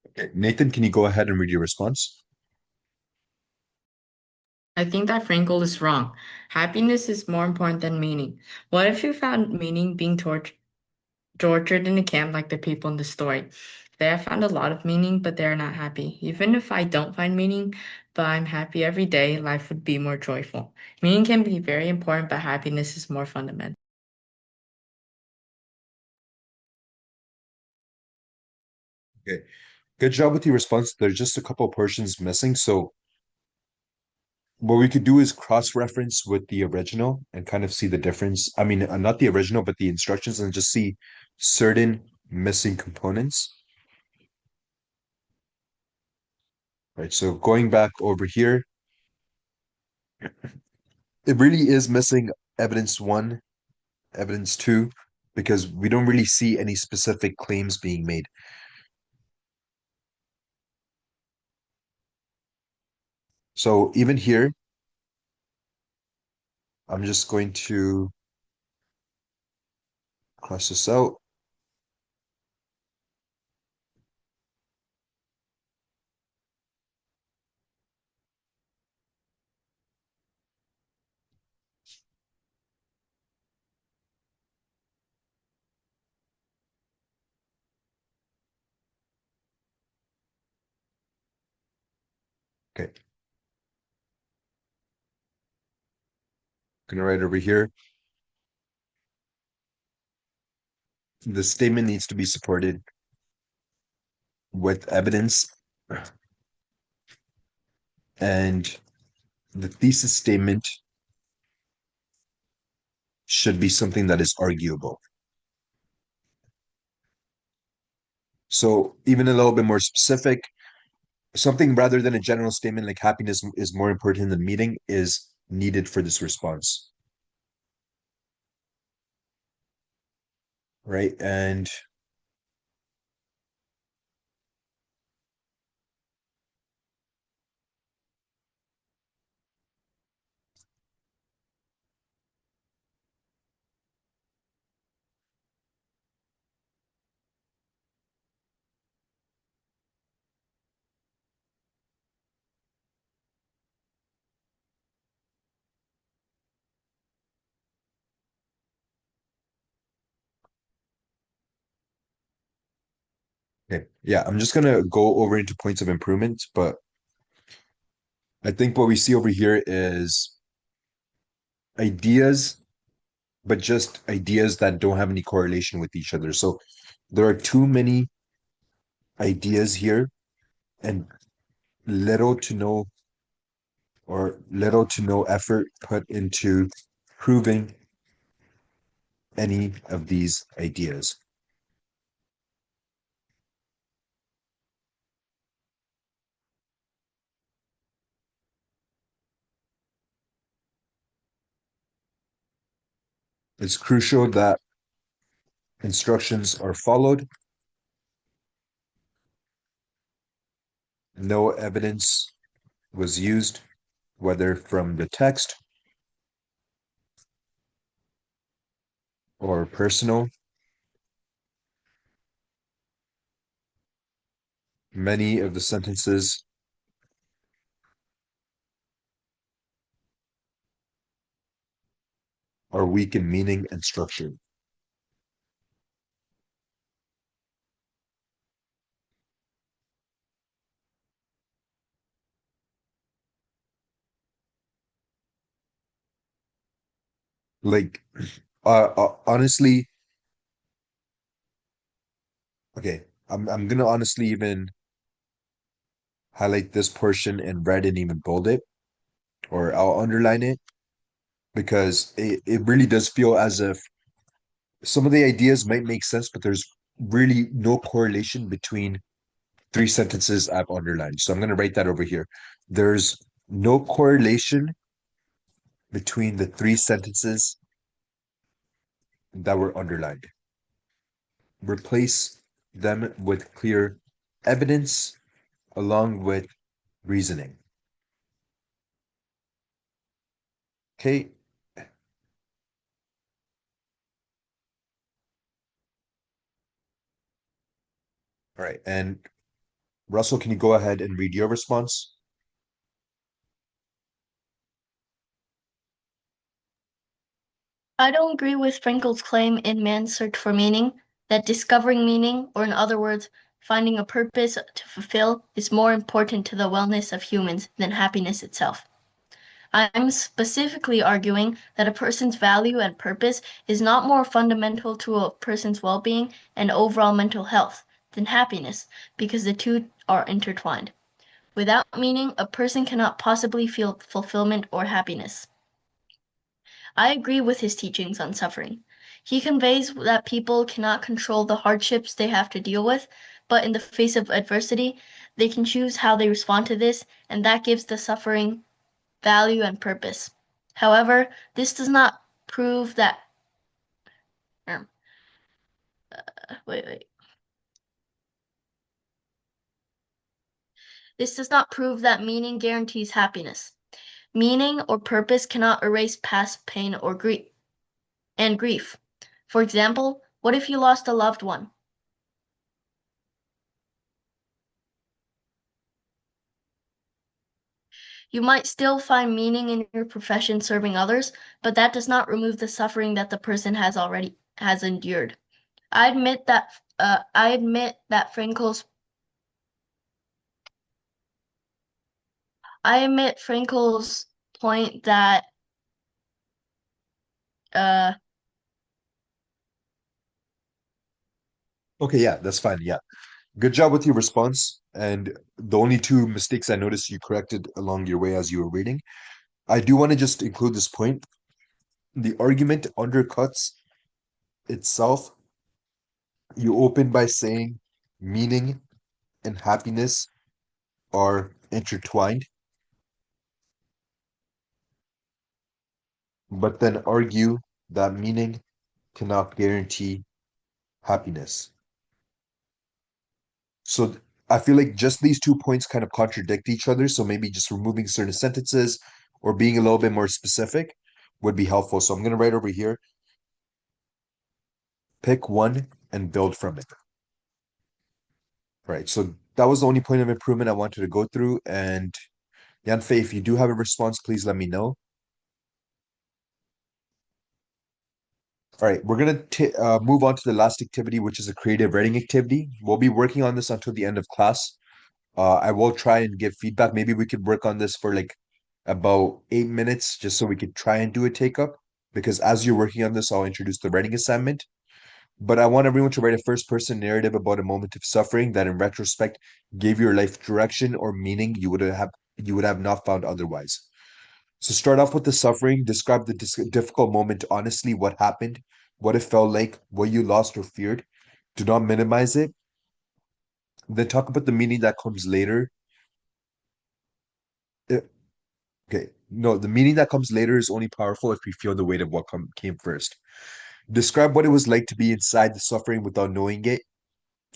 Okay, Nathan, can you go ahead and read your response? I think that Frankel is wrong. Happiness is more important than meaning. What if you found meaning being tortured in a camp like the people in the story? They have found a lot of meaning, but they're not happy. Even if I don't find meaning, but I'm happy every day, life would be more joyful. Meaning can be very important, but happiness is more fundamental. Okay, good job with your response. There's just a couple portions missing. So what we could do is cross-reference with the original and kind of see the difference. I mean, not the original, but the instructions and just see certain missing components. Right, so going back over here, It really is missing evidence 1, evidence 2, because we don't really see any specific claims being made. So even here, I'm just going to cross this out. Okay. Gonna write over here. The statement needs to be supported with evidence, and the thesis statement should be something that is arguable. So even a little bit more specific, something rather than a general statement like happiness is more important than meeting is needed for this response. Right? And okay, yeah, I'm just gonna go over into points of improvement, but I think what we see over here is ideas, but just ideas that don't have any correlation with each other. So there are too many ideas here and little to no effort put into proving any of these ideas. It's crucial that instructions are followed. No evidence was used, whether from the text or personal. Many of the sentences are weak in meaning and structure. Like, honestly, okay, I'm gonna honestly even highlight this portion in red and even bold it, or I'll underline it, because it really does feel as if some of the ideas might make sense, but there's really no correlation between 3 sentences I've underlined. So I'm going to write that over here. There's no correlation between the 3 sentences that were underlined. Replace them with clear evidence along with reasoning. Okay. All right. And Russell, can you go ahead and read your response? I don't agree with Frankel's claim in Man's Search for Meaning that discovering meaning, or in other words, finding a purpose to fulfill, is more important to the wellness of humans than happiness itself. I'm specifically arguing that a person's value and purpose is not more fundamental to a person's well-being and overall mental health than happiness, because the two are intertwined. Without meaning, a person cannot possibly feel fulfillment or happiness. I agree with his teachings on suffering. He conveys that people cannot control the hardships they have to deal with, but in the face of adversity, they can choose how they respond to this, and that gives the suffering value, and purpose. However, this does not prove that wait. This does not prove that meaning guarantees happiness. Meaning or purpose cannot erase past pain or grief. For example, what if you lost a loved one? You might still find meaning in your profession serving others, but that does not remove the suffering that the person has endured. I admit that Frankel's point that Okay, yeah, that's fine. Yeah. Good job with your response. And the only two mistakes I noticed you corrected along your way as you were reading. I do want to just include this point. The argument undercuts itself. You open by saying meaning and happiness are intertwined, but then argue that meaning cannot guarantee happiness. So I feel like just these 2 points kind of contradict each other. So maybe just removing certain sentences or being a little bit more specific would be helpful. So I'm going to write over here, pick one and build from it. Right. So that was the only point of improvement I wanted to go through. And Yanfei, if you do have a response, please let me know. All right, we're gonna move on to the last activity, which is a creative writing activity. We'll be working on this until the end of class. I will try and give feedback. Maybe we could work on this for like about 8 minutes, just so we could try and do a take up. Because as you're working on this, I'll introduce the writing assignment. But I want everyone to write a first-person narrative about a moment of suffering that, in retrospect, gave your life direction or meaning you would have not found otherwise. So start off with the suffering. Describe the difficult moment honestly. What happened? What it felt like? What you lost or feared? Do not minimize it. Then talk about the meaning that comes later. Uh, Okay, no, the meaning that comes later is only powerful if we feel the weight of what came first. Describe what it was like to be inside the suffering without knowing it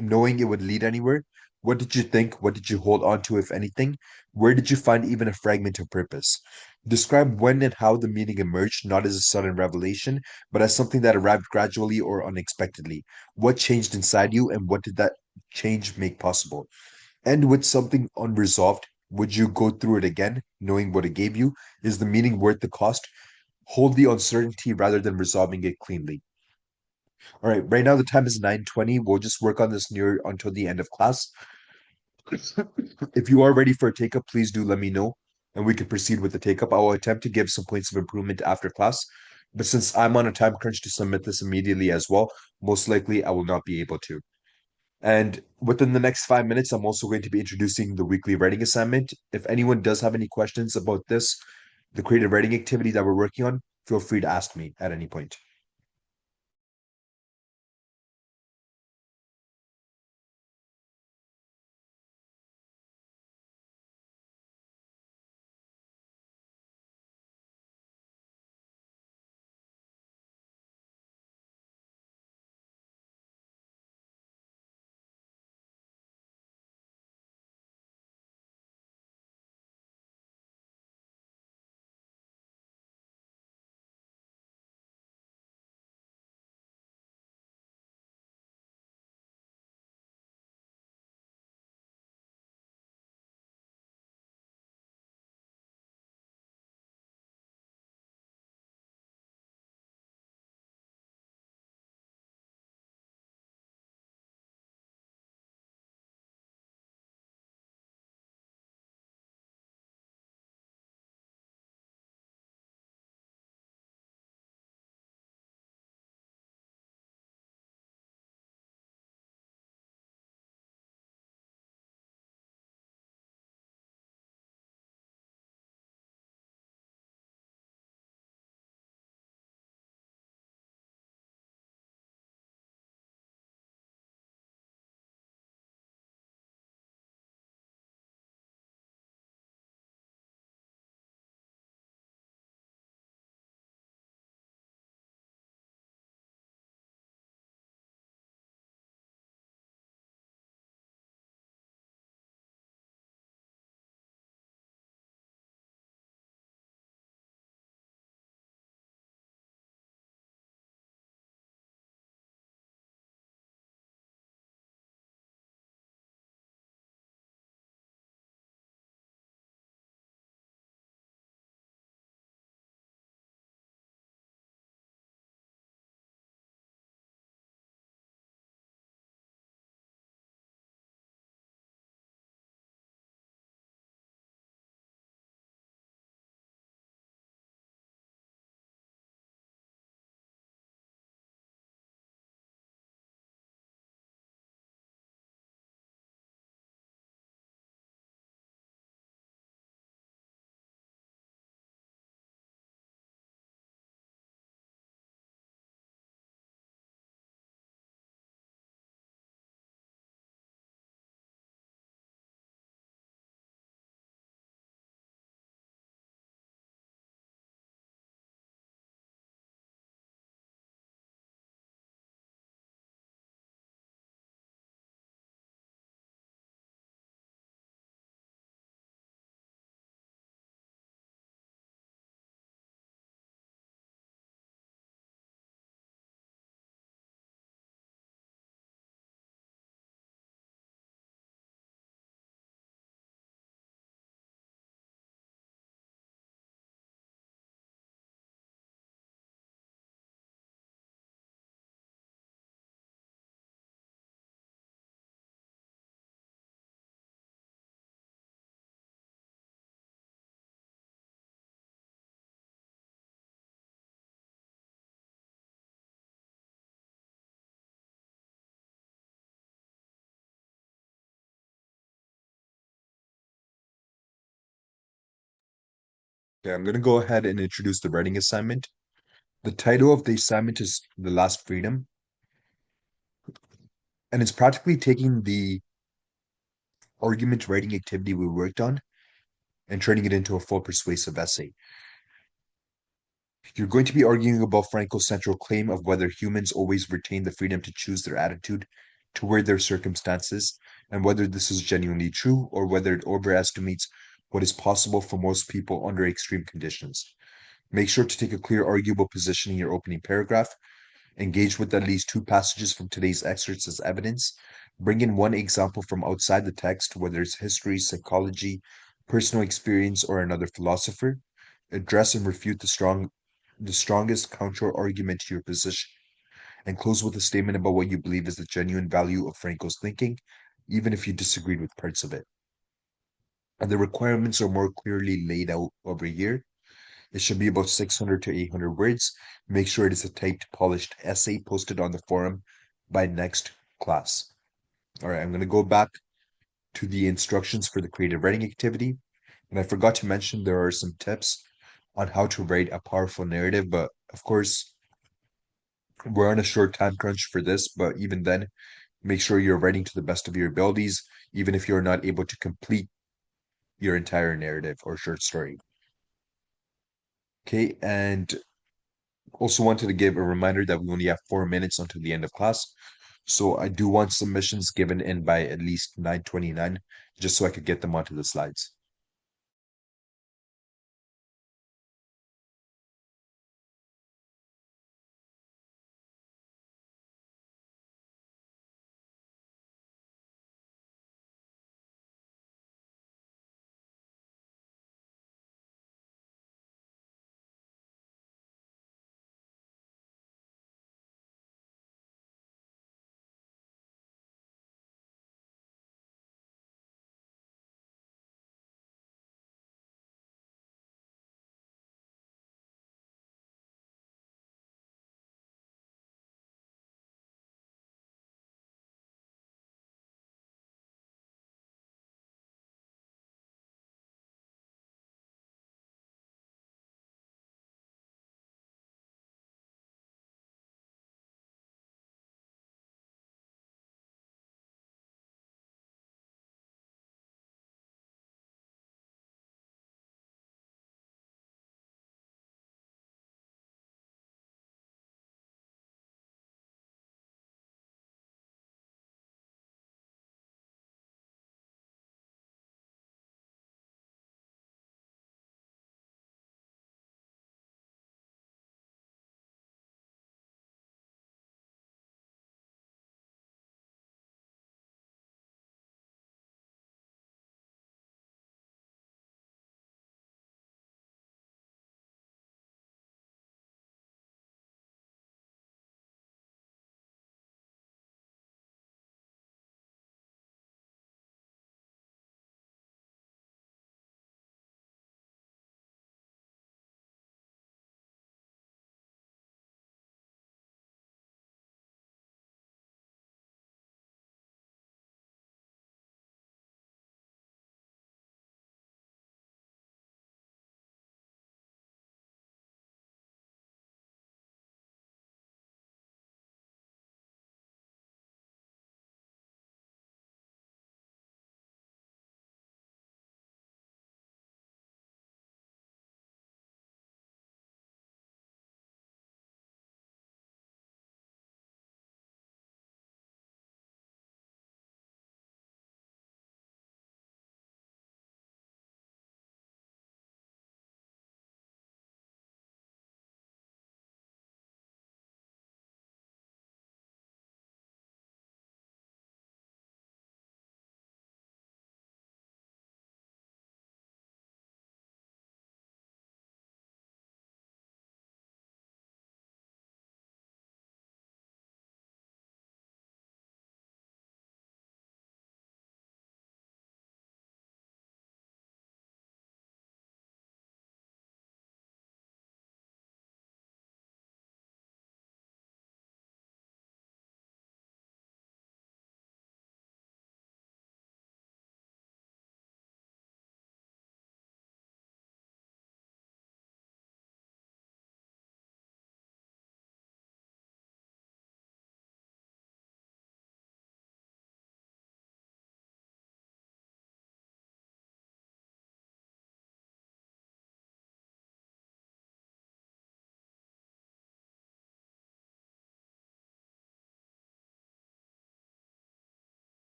would lead anywhere. What did you think? What did you hold on to, if anything? Where did you find even a fragment of purpose? Describe when and how the meaning emerged, not as a sudden revelation, but as something that arrived gradually or unexpectedly. What changed inside you, and what did that change make possible? End with something unresolved. Would you go through it again, knowing what it gave you? Is the meaning worth the cost? Hold the uncertainty rather than resolving it cleanly. All right, right now the time is 9:20. We'll just work on this near until the end of class. If you are ready for a take-up, please do let me know, and we can proceed with the take-up. I will attempt to give some points of improvement after class, but since I'm on a time crunch to submit this immediately as well, most likely I will not be able to. And within the next 5 minutes, I'm also going to be introducing the weekly writing assignment. If anyone does have any questions about this, the creative writing activity that we're working on, feel free to ask me at any point. Okay, I'm going to go ahead and introduce the writing assignment. The title of the assignment is The Last Freedom, and it's practically taking the argument writing activity we worked on and turning it into a full persuasive essay. You're going to be arguing about Frankel's central claim of whether humans always retain the freedom to choose their attitude toward their circumstances, and whether this is genuinely true or whether it overestimates what is possible for most people under extreme conditions. Make sure to take a clear, arguable position in your opening paragraph. Engage with at least 2 passages from today's excerpts as evidence. Bring in 1 example from outside the text, whether it's history, psychology, personal experience, or another philosopher. Address and refute the strongest counter argument to your position, and close with a statement about what you believe is the genuine value of Frankel's thinking, even if you disagreed with parts of it. And the requirements are more clearly laid out over here. It should be about 600 to 800 words. Make sure it is a typed, polished essay posted on the forum by next class. All right, I'm going to go back to the instructions for the creative writing activity. And I forgot to mention there are some tips on how to write a powerful narrative, but of course, we're on a short time crunch for this, but even then, make sure you're writing to the best of your abilities, even if you're not able to complete your entire narrative or short story. Okay, and also wanted to give a reminder that we only have 4 minutes until the end of class. So I do want submissions given in by at least 9:29, just so I could get them onto the slides.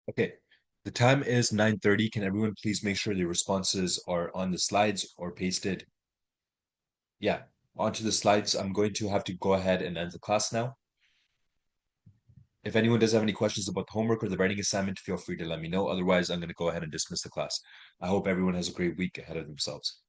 Okay, the time is 9:30. Can everyone please make sure the responses are on the slides or pasted? Yeah, onto the slides. I'm going to have to go ahead and end the class now. If anyone does have any questions about the homework or the writing assignment, feel free to let me know. Otherwise, I'm going to go ahead and dismiss the class. I hope everyone has a great week ahead of themselves.